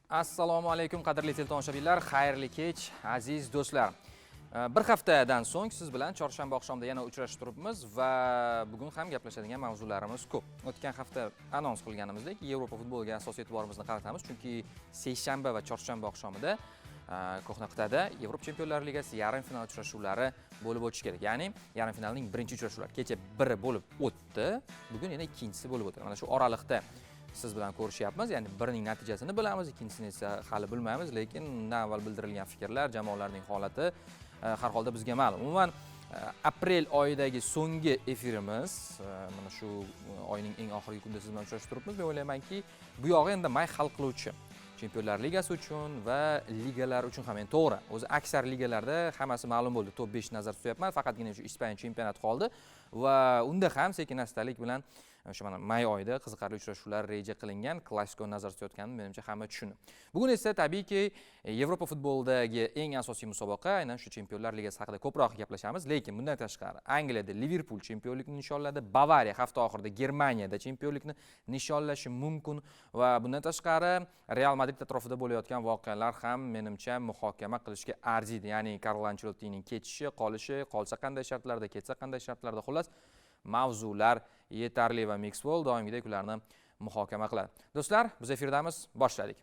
Assalomu alaykum qadrli teletomoshabinlar, xayrli kech aziz do'stlar. Bir haftadan so'ng siz bilan chorshanba oqshomida yana uchrashib turibmiz va bugun ham gaplashadigan mavzularimiz ko'p. O'tgan hafta anons qilganimizdek, Yevropa futboliga asosiy e'tiborimizni qaratamiz, chunki seshanba va chorshanba oqshomida Ko'hna qit'ada Yevropa Chempionlar Ligasi yarim final uchrashuvlari bo'lib o'tishi kerak. Ya'ni yarim finalning birinchi uchrashuvlari kecha biri bo'lib o'tdi, bugun yana ikkinchisi bo'lib o'tadi. Mana shu oraliqda siz bilan ko'rishyapmiz. Ya'ni birining natijasini bilamiz, ikkinchisini esa hali bilmaymiz, lekin undan avval bildirilgan fikrlar, jamoalarning holati har holda bizga ma'lum. Umuman aprel oyidagi so'nggi efirimiz, mana shu oyning eng oxirgi kunida siz bilan uchrashib turibmiz. Men o'ylaymanki, bu yog'i endi may hal qiluvchi Chempionlar Ligasi uchun va ligalar uchun ham endi to'g'ri. O'zi aksar ligalarda hammasi ma'lum bo'ldi. Top 5 nazarda tutyapman. Faqatgina shu Ispaniya chempionati qoldi va unda ham sekin-astalik bilan o'sha mana may oyida qiziqarli uchrashuvlar reja qilingan, klassiko nazarda tutayotganini menimcha hamma tushunadi. Bugun esa tabiiyki Yevropa futbolidagi eng asosiy musobaqa, aynan shu Chempionlar Ligasi haqida ko'proq gaplashamiz, lekin bundan tashqari Angliyada Liverpool chempionlikni nishonladi, Bavariya hafta oxirida Germaniyada chempionlikni nishonlashi mumkin va bundan tashqari Real Madrid atrofida bo'layotgan voqealar ham menimcha muhokama qilishga arziydi. Ya'ni Carlo Ancelottining ketishi, qolishi, qolsa qanday shartlarda, ketsa qanday shartlarda, xullas mavzular yetarli va Mixwell doimgidek ularni muhokama qiladi. Do'stlar, biz efirdamiz, boshladik.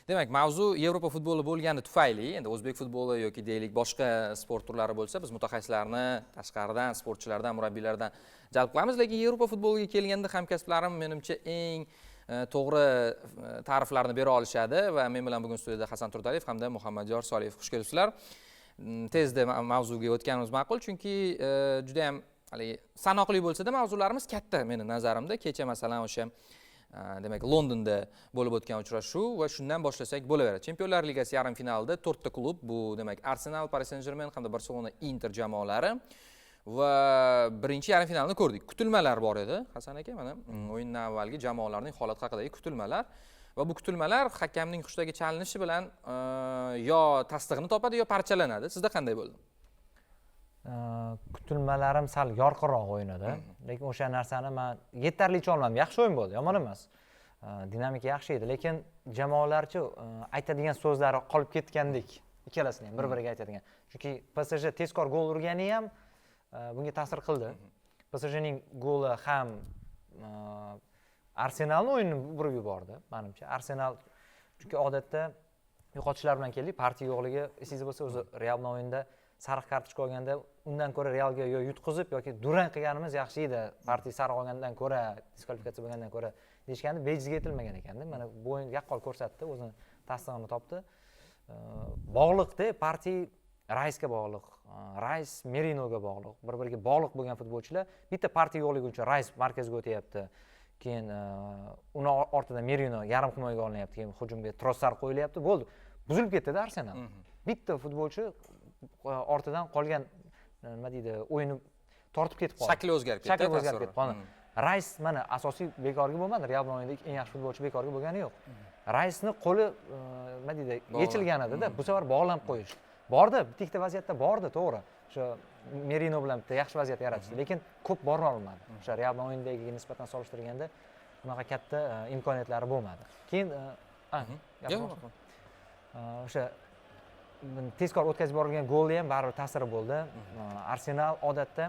Demak, mavzu Yevropa futboli bo'lgani tufayli, endi o'zbek futboli yoki deylik boshqa sport turlari bo'lsa, biz mutaxassislarni tashqaridan, sportchilardan, murabbiylardan jalb qilamiz, lekin Yevropa futboliga kelganda hamkasblarim menimcha eng to'g'ri ta'riflarni bera olishadi va men bilan bugun studiyada Hasan Turtaliyev hamda Muhammadyor Soliyev. Xush kelibsizlar. Tezda mavzuga o'tganimiz ma'qul, chunki juda ham sanoqli bo'lsa-da mavzularimiz katta meni nazarimda. Kecha masalan o'sha demak Londonda bo'lib o'tgan uchrashuv va shundan boshlasak bo'laveradi. Chempionlar Ligasi yarim finalida 4 ta klub, bu demak Arsenal, Paris Saint-Germain hamda Barcelona, Inter jamoalari va birinchi yarim finalni ko'rdik. Kutilmalar bor edi, Hasan aka, mana o'yindan avvalgi jamoalarning holati haqidagi kutilmalar va bu kutilmalar hakamning xushdagi chalinishi bilan yo tasdig'ini topadi yo parchalanadi. Sizda qanday bo'ldi? Kutilmalarim sal yorqinroq o'ynadi, lekin o'sha narsani men yetarlicha olmadim. Yaxshi o'yin bo'ldi, yomon emas. Dinamika yaxshi edi, lekin jamoalarchi aytadigan so'zlari qolib ketgandek, ikkalasini ham bir-biriga aytadigan. Chunki PSG tezkor gol urgani ham bunga ta'sir qildi. PSJning goli ham Arsenalning o'yinini burib yubordi, menimcha. Arsenal chunki odatda yo'qotishlar bilan keldik, partiya yo'qligi, esingizda bo'lsa, o'zi Real o'yinda sariq kartochka olganda undan ko'ra Realga yo yutqizib yoki durang qilganimiz yaxshi edi. Partiya sariq olgandan ko'ra, diskvalifikatsiya bo'lgandan ko'ra deyishgandi, bejizga yetilmagan ekanda. Mana bu o'yin yaqqol ko'rsatdi, o'zini tasdig'ini topdi. Bog'liqda partiya Raysga bog'liq, Rays Merinoga bog'liq. Bir-biriga bog'liq bo'lgan futbolchilar, bitta partiya yo'qligicha Rays markazga o'tyapti. Keyin uni ortidan Merino yarim himoyaga olinyapti, keyin hujumga Trossard qo'yilyapti. Bo'ldi. Buzilib ketdi Arsenal. Bitta futbolchi ortidan qolgan nima deydi, o'yinni tortib ketib qoldi. Shakli o'zgarib ketdi. Shakli o'zgarib ketib qoldi. Rays mana asosiy bekorga bo'lmadi. Real o'yinidagi eng yaxshi futbolchi bekorga bo'lgani yo'q. Raysni qo'li nima deydi, yechilgan edi-da, bu safar bog'lanib qo'yish. Bordi, bitta ikkita vaziyatda bordi, to'g'ri. O'sha Merino bilan bitta yaxshi vaziyat yaratishdi, lekin ko'p bora olmadi. O'sha Real o'yinidagiga nisbatan solishtirganda unaqa katta imkoniyatlari bo'lmadi. Keyin o'sha tezkor o'tkazib yuborilgan golda ham baribir ta'siri bo'ldi. Arsenal odatda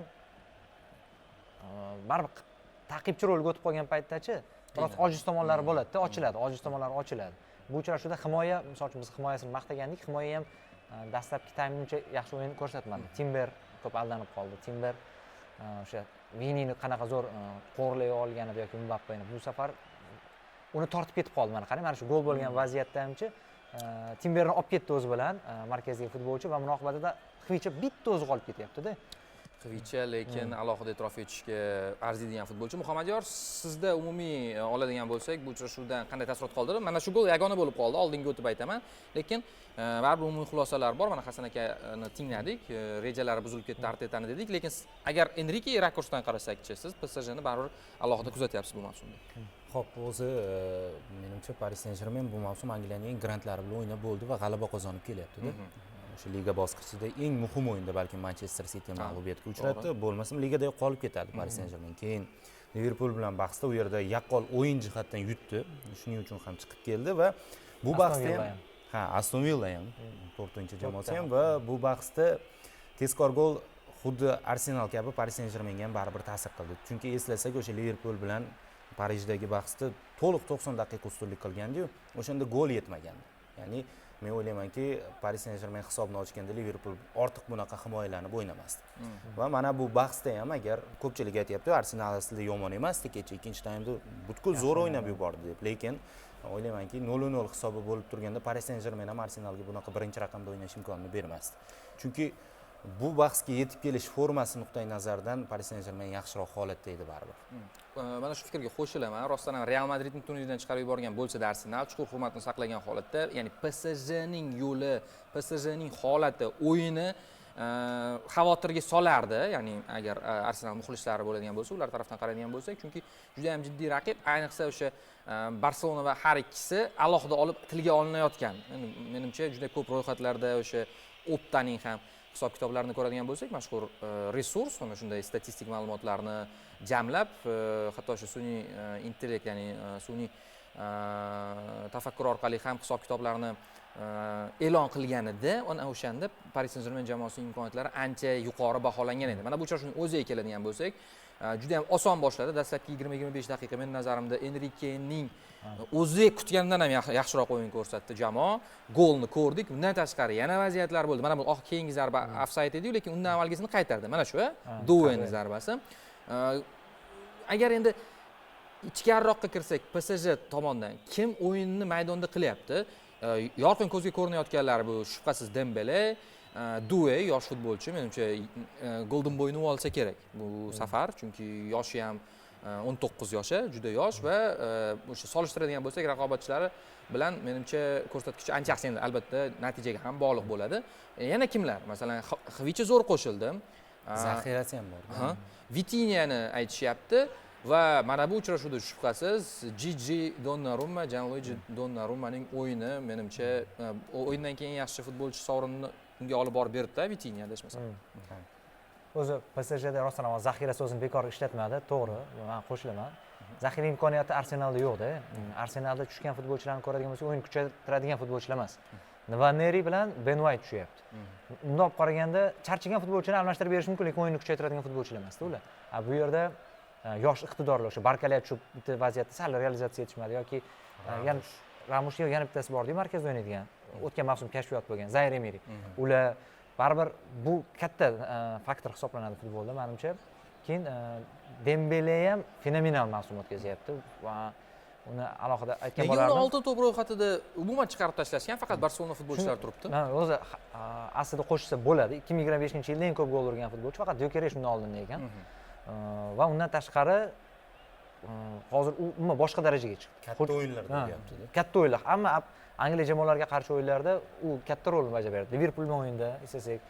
baribir ta'qibchi rolga o'tib qolgan paytdachi biroz ojiz tomonlari bo'ladi-da, ochiladi, ojiz tomonlari ochiladi. Bu uchrashuvda himoya, misol uchun biz himoyasini maqtagandik, himoya ham dastlabki taymingcha yaxshi o'yin ko'rsatmadi. Timber ko'p aldanib qoldi. Timber o'sha Vinini qanaqa zo'r qo'rlay olganida yoki Mbappeni bu safar uni tortib ketib qoldi. Mana qarang, mana shu gol bo'lgan vaziyatda hamchi Timberni olib ketdi o'zi bilan markazdagi futbolchi va munosabatida Xvicha bitta o'zi qolib ketyapti-da. Xvicha lekin alohida e'tirof etishga arziydigan futbolchi. Muhammadyor, sizda umumiy oladigan bo'lsak, bu uchrashuvdan qanday taassurot qoldirdi? Mana shu gol yagona bo'lib qoldi, oldinga o'tib aytaman. Lekin baribir umumiy xulosalar bor. Mana Hasan akani tingladik, rejalari buzilib ketdi, Artetani dedik, lekin agar Enrike rakursdan qarasak-chi, siz PSJni baribir alohida kuzatyapsiz bu mavsumda. Xo'p, o'zi menimcha Paris Saint-Germain bu mavsum Angliyaning eng grandlari bilan o'ynab bo'ldi va g'alaba qozonib kelyapti-da. O'sha liga bosqichida eng muhim o'yinda balki Manchester City mag'lubiyatga uchratdi, bo'lmasam ligada qolib ketadi Paris Saint-Germain. Keyin Liverpool bilan bahsda u yerda yaqqol o'yin jihatdan yutdi. Shuning uchun ham chiqib keldi va Bu Aston bahsda Villa ham ham. ha, Aston Villa ham 4-jamoasi ham va bu bahsda tezkor gol xuddi Arsenal kabi Paris Saint-Germainga ham baribir ta'sir qildi. Chunki eslasak, o'sha Liverpool bilan Parijdagi bahsda to'liq 90 daqiqa ustunlik qilgandi-yu, o'shanda gol yetmagandi. Ya'ni men o'ylaymanki, Paris Saint-Germain hisobni ochganda Liverpool ortiq bunaqa himoyalanib o'ynamasdi. Va mana bu bahsda ham agar ko'pchilik aytayapti, Arsenal aslida yomon emasdi, kecha ikkinchi taymda butkul zo'r o'ynab yubordi deb. Lekin o'ylaymanki 0-0 hisobi bo'lib turganda Paris Saint-Germain ham Arsenalga bunaqa birinchi raqamda o'ynash imkonini bermasdi. Chunki bu bahsga yetib kelish formasi nuqtai nazaridan Paris Saint-Germain yaxshiroq holatda edi baribir. Mana shu fikrga qo'shilaman. Rostdan ham Real Madridni turnirdan chiqarib yuborgan bo'lsa-da Arsenal chuqur hurmatni saqlagan holatda, ya'ni PSJning yo'li, PSJning holati, o'yini xavotirga solardi. Ya'ni agar Arsenal muxlislari bo'ladigan bo'lsa, ular tarafdan qaraydigan bo'lsak, chunki juda ham jiddiy raqib, ayniqsa o'sha Barselona va har ikkisi alohida olib tilga olinayotgan. Menimcha juda ko'p ro'yxatlarda o'sha Optaning ham hisob kitoblarini ko'radigan bo'lsak, mashhur resurs, mana shunday statistik ma'lumotlarni jamlab, hatto shu sun'iy intellekt, ya'ni sun'iy tafakkur orqali ham hisob kitoblarni e'lon qilganida, o'shanda Paris Saint-Germain jamoasining imkoniyatlari ancha yuqori baholangan edi. Mana bu uchrashuvning o'ziga keladigan bo'lsak, juda ham oson boshladi. Dastlabki 20-25 daqiqa men nazarimda Enrikening o'zi kutgandan ham yaxshiroq o'yin ko'rsatdi jamoa. Golni ko'rdik. Undan tashqari yana vaziyatlar bo'ldi. Mana bu keyingi zarba ofsayd edi, lekin undan avvalgisini qaytardi. Mana shu, Douening zarbasi. Agar endi ichkariroqqa kirsak, PSG tomonidan kim o'yinni maydonda qilyapti? Yorqin ko'zga ko'rinayotganlar bu shubhasiz Dembele, Due, yosh futbolchi, menimcha Golden Boy'ni olsa kerak bu safar, chunki yoshi ham 19 yoshi, juda yosh va o'sha solishtiradigan bo'lsak, raqobatchilari bilan menimcha ko'rsatkichi ancha yaxshi, endi albatta natijaga ham bog'liq bo'ladi. Yana kimlar? Masalan, Xvicha zo'r qo'shildi. Zaxirasi ham bor. Vitiniyani aytishyapti va mana bu uchrashuvda shubhasiz Gigi Donnarumma, Gianluigi Donnarummaning o'yini menimcha o'yindan keyin yaxshi futbolchi sovrinini unga olib borib berdi-da, Vitiniya adashmasam. O'zi PSJda rostdan ham zaxira so'zini bekor ishlatmadi, to'g'ri, men qo'shilaman. Zaxira imkoniyati Arsenalda yo'q-da. Arsenalda tushgan futbolchilarni ko'radigan bo'lsak, o'yin kuchaytiradigan futbolchilar emas. Nvaneri bilan Ben White tushyapti. Bunday olib qaraganda charchagan futbolchini almashtirib berish mumkin, lekin o'yinni kuchaytiradigan futbolchilar emas-da ular. Bu yerda yosh iqtidorli o'sha Barkalay tushib bitta vaziyatda sal realizatsiya etishmadi yoki yana Ramushga yana bittasi bor-ku, markazda o'ynaydigan. O'tgan mavsum kashfiyot bo'lgan Zaire Emery. Ular baribir bu katta faktor hisoblanadi futbolda menimcha. Keyin Dembele ham fenomenal mavsum o'tkazyapti va uni alohida aytgan bo'lardim. Nega uni oltin to'p ro'yxatida umuman chiqarib tashlashgan, faqat Barselona futbolchilari turibdi? O'zi aslida qo'shsa bo'ladi. 2025-yilda eng ko'p gol urgan futbolchi faqat Gyökeres undan oldinda ekan. Va undan tashqari hozir u umuman boshqa darajaga chiqdi. Katta o'yinlarda bo'lyapti-da. Katta o'yinlar. Hamma Angliya jamoalariga qarshi o'yinlarda u katta rolni bajardi. Liverpool bilan o'yinda eslasak,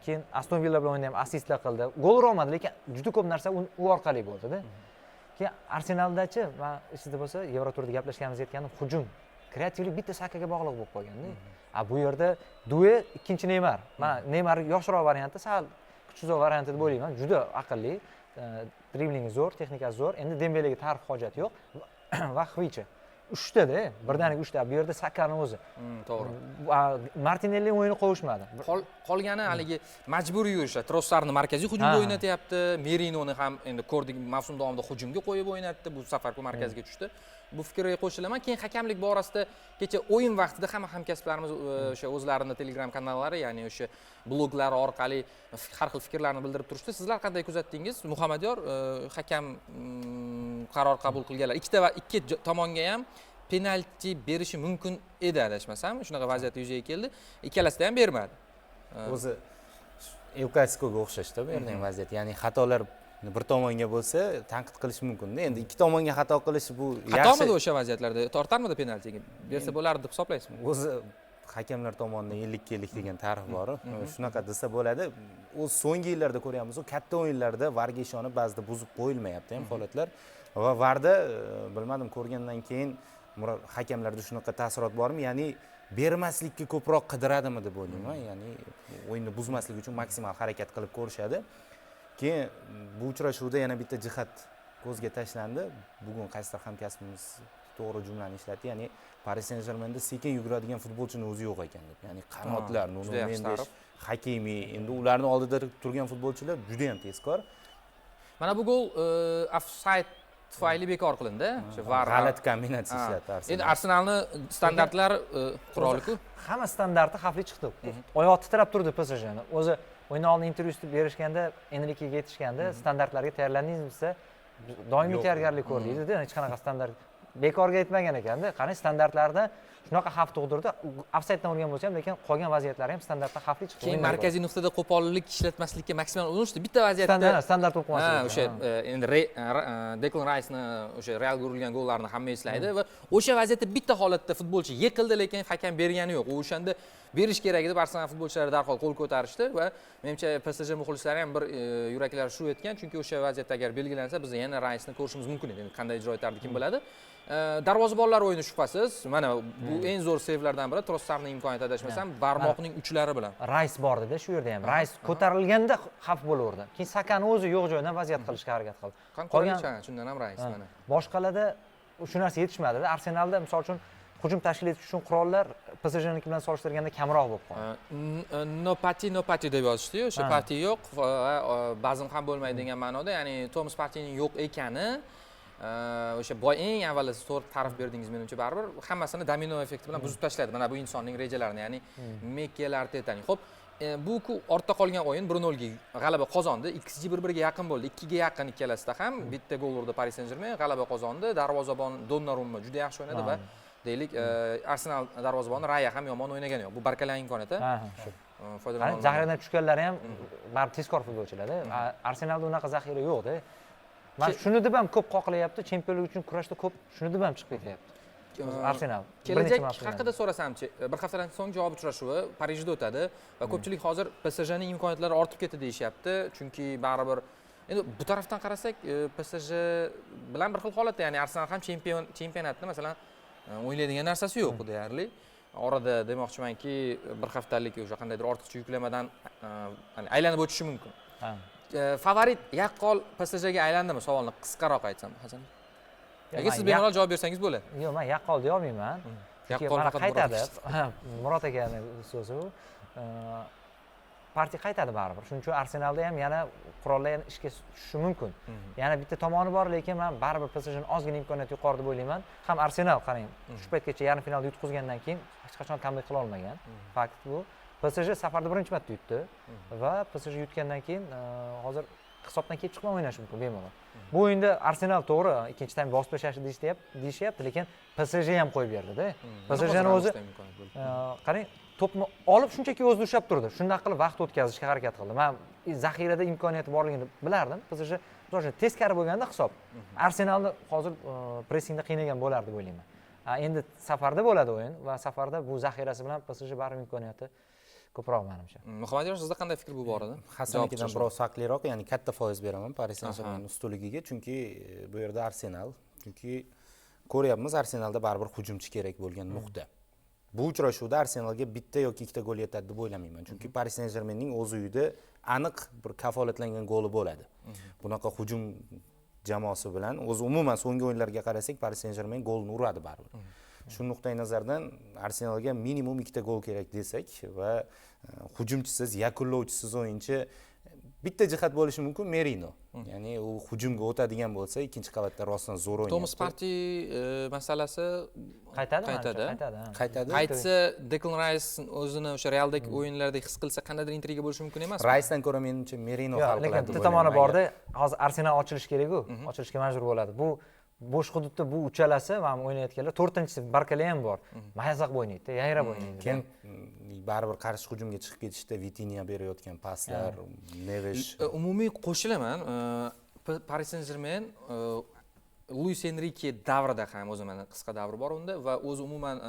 keyin Aston Villa bilan o'yinda ham assistlar qildi. Gol ura olmadi, lekin juda ko'p narsa u orqali bo'ldi-da. Keyin Arsenaldachi, men esingizda bo'lsa, Yevroturda gaplashganimiz aytganim hujum, kreativlik bitta Sakaga bog'liq bo'lib qolganda. Bu yerda Due ikkinchi Neymar. Men Neymar yoshroq varianti, sal kuchsizroq varianti deb o'ylayman. Juda aqlli, driblingi zo'r, texnikasi zo'r. Endi Dembelega ta'rif hojat yo'q va Xvicha. 3tada, birdaniga 3ta. Bu yerda Sakani o'zi. To'g'ri. Martinelli o'yini qovushmadi. Qolgani haligi majburiy yurishlar. Trossarni markaziy hujumga o'ynatyapti. Merinoni ham endi ko'rdik, mavsum davomida hujumga qo'yib o'ynatdi. Bu safar ku markazga tushdi. Bu fikrga qo'shilaman. Keyin hakamlik borasida kecha o'yin vaqtida hamma hamkasblarimiz o'sha o'zlarining Telegram kanallari, ya'ni o'sha bloglar orqali har xil fikrlarni bildirib turishdi. Sizlar qanday kuzatdingiz? Muhammadyor hakam qaror qabul qilganlar. Ikki tomonga ham penalti berishi mumkin edi adashmasam. Shunaqa vaziyat yuzaga keldi. Ikkalasida ham bermadi. O'zi El Clasicoga o'xshashda bu yerning vaziyati. Ya'ni xatolar bir tomonga bo'lsa tanqid qilish mumkin-da. Endi ikki tomonga xato qilish bu yaxshi. Xatomidi o'sha vaziyatlarda? Tortarmidi penaltiga? Bersa bo'lardi deb hisoblaysizmi? O'zi hakamlar tomonidan 50-50 degan ta'rif bor. Shunaqa desa bo'ladi. O'z so'nggi yillarda ko'ryapmiz, u katta o'yinlarda VARga ishonib ba'zida buzib qo'yilmayapti ham holatlar. Va VARda bilmadim, ko'rgandan keyin hakamlarda shunaqa ta'sirot bormi? Ya'ni bermaslikka ko'proq qidiradimi deb o'ylayman. Ya'ni o'yinni buzmaslik uchun maksimal harakat qilib ko'rishadi. Keyin bu uchrashuvda yana bitta jihat ko'zga tashlandi. Bugun qaysidir hamkasbimiz to'g'ri jumlani ishlatdi, ya'ni Paris Saint-Germainda sekin yuguradigan futbolchini o'zi yo'q ekan deb. Ya'ni qanotlar, Nuno Mendes, Hakimi, endi ularning oldida turgan futbolchilar juda ham tezkor. Mana bu gol ofsayd tufayli bekor qilindi. O'sha VAR G'alati kombinatsiya ishlatdi Arsenal. Endi Arsenalning standartlar quroli-ku. Hamma standarti xavfli chiqdi. Oyoq titrab turdi PSJni. O'zi o'yin oldi intervyusida berishganda, Enrikega aytishganda standartlarga tayyorlandingizmi desa, doimiy tayyorgarlik ko'rdik dedi. Hech qanaqa standart bekorga aytmagan ekanda. Qarang, standartlarda shunaqa xavf tug'dirdi. Ofsayddan urgan bo'lsa ham, lekin qolgan vaziyatlar ham standartdan xavfli chiqdi. Keyin markaziy nuqtada qo'pollik ishlatmaslikka maksimal urinishdi. Bitta vaziyatda standart bo'lib qolmasa. O'sha endi Declan Rice'ni o'sha Realga urilgan gollarni hamma eslaydi va o'sha vaziyatda bitta holatda futbolchi yiqildi, lekin hakam bergani yo'q. O'shanda berish kerak edi. Arsenal futbolchilari darhol qo'l ko'tarishdi va menimcha PSG muxlislari ham bir yuraklari shuv etgan, chunki o'sha vaziyatda agar belgilansa biz yana Rice'ni ko'rishimiz mumkin edi. Endi qanday ijro etardi kim biladi. Darvozabonlar o'yini shubhasiz. Mana bu eng zo'r sevlardan biri Trossardning imkoniyati adashmasam, barmoqning uchlari bilan. Rice bor edi shu yerda ham. Rice ko'tarilganda xavf bo'laverdi. Keyin Sakani o'zi yo'q joydan vaziyat qilishga harakat qildi. Qolgan shundan ham Rice mana. Boshqalarda shu narsa yetishmadi-da. Arsenalda misol uchun hujum tashkil etish uchun qurollar PSJniki bilan solishtirganda kamroq bo'lib qoldi. No pati deb yozishdi-yu, o'sha pati yo'q va bazm ham bo'lmaydi degan ma'noda, ya'ni Thomas Parteyning yo'q ekani o'sha boy eng avval siz to'g'ri ta'rif berdingiz, menimcha baribir hammasini domino effekti bilan buzib tashladi. Mana bu insonning rejalarini, ya'ni Mikel Artetaning. Xo'p, bu ortda qolgan o'yin 1-0 ga g'alaba qozondi. XG 1-1 ga yaqin bo'ldi. 2 ga yaqin ikkalasida ham bitta gol urdi Paris Saint-Germain, g'alaba qozondi. Darvozabon Donnarumma juda yaxshi o'ynadi va deylik Arsenal darvozaboni Raya ham yomon o'ynagani yo'q. Bu Barkalan imkoniyati. Foydalanib zaxiradan tushganlari ham baribir tezkor futbolchilar-da. Arsenalda unaqa zaxira yo'q-da. Men shuni deb ham ko'p qoqilyapti, chempionlik uchun kurashda ko'p shuni deb ham chiqib ketyapti. Arsenal. Kelajak haqida so'rasamchi, bir haftadan so'ng javob uchrashuvi Parijda o'tadi va ko'pchilik hozir PSJning imkoniyatlari ortib ketdi deyishyapti, chunki baribir endi bu tarafdan qarasak PSG bilan bir xil holatda, ya'ni Arsenal ham chempionatda masalan o'ynaydigan narsasi yo'q deyarli. Orada demoqchimanki, bir haftalik o'sha qandaydir ortiqcha yuklamadan aylanib o'tishi mumkin. Favorit yaqqol PSJga aylandimi? Savolni qisqaroq aytsam, Hasan. Agar siz bemalol javob bersangiz bo'ladi. Yo'q, men yaqqol deya olmayman. Yaqqol mana qaytadi. Murod akaning so'zi u. Partiya qaytadi baribir. Shuning uchun Arsenalda ham yana qurollar yana ishga tushishi mumkin. Yana bitta tomoni bor, lekin men baribir PSJning ozgina imkoniyati yuqori deb o'ylayman. Ham Arsenal qarang, shu paytgacha yarim finalda yutqizgandan keyin hech qachon comeback qila olmagan. Fakt bu. PSG safarda birinchi marta yutdi va PSG yutgandan keyin hozir hisobdan kelib chiqmay o'ynashi mumkin bemalol. Bu o'yinda Arsenal to'g'ri ikkinchi taym bosib tashlashi deyishyapti, lekin PSG ham qo'yib berdi-da. PSJning o'zi qarang, to'pni olib shunchaki o'zida ushlab turdi. Shunday qilib vaqt o'tkazishga harakat qildi. Men zaxirada imkoniyati borligini bilardim. PSG o'sha teskari bo'lganda hisob Arsenalni hozir pressingda qiynagan bo'lardi deb o'ylayman. Endi safarda bo'ladi o'yin va safarda bu zaxirasi bilan PSG baribir imkoniyati ko'proq menimcha. Muhammad Yosh, sizda qanday fikr bu borada? Hasannikidan biroz farqliroq, ya'ni katta foiz beraman Paris Saint-Germain ustunligiga, chunki bu yerda Arsenal, chunki ko'ryapmiz Arsenalda baribir hujumchi kerak bo'lgan nuqta. Bu uchrashuvda Arsenalga bitta yoki ikkita gol yetadi deb o'ylamayman, chunki Paris Saint-Germainning o'z uyida aniq bir kafolatlangan goli bo'ladi. Bunaqa hujum jamoasi bilan o'zi umuman so'nggi o'yinlarga qarasak Paris Saint-Germain golni uradi baribir. Shu nuqtai nazardan Arsenalga minimum 2 ta gol kerak desak va hujumchisiz, yakunlovchisiz o'yinchi bitta jihat bo'lishi mumkin Merino. Ya'ni u hujumga o'tadigan bo'lsa, ikkinchi qavatda rostdan zo'r o'ynaydi. Thomas Partey masalasi qaytadi. Qaytsa Declan Rice o'zini o'sha Realdagi o'yinlardek his qilsa qanday intriga bo'lishi mumkin emasmi? Rice'dan ko'ra menimcha Merino hal qiladi. Lekin bitta tomoni borda, hozir Arsenal ochilish kerak-ku, ochilishga majbur bo'ladi. Bu bo'sh hududda bu uchalasi men o'ynayotganlar, 4-chi Barkala ham bor. Mayazaq o'ynaydi, yayrab o'ynaydi. Keyin baribir qarshi hujumga chiqib ketishda Vitinha berayotgan paslar, Neves. Umumiy qo'shilaman. Paris Saint-Germain Luis Enrique davrida ham o'zi mana qisqa davri bor unda va o'zi umuman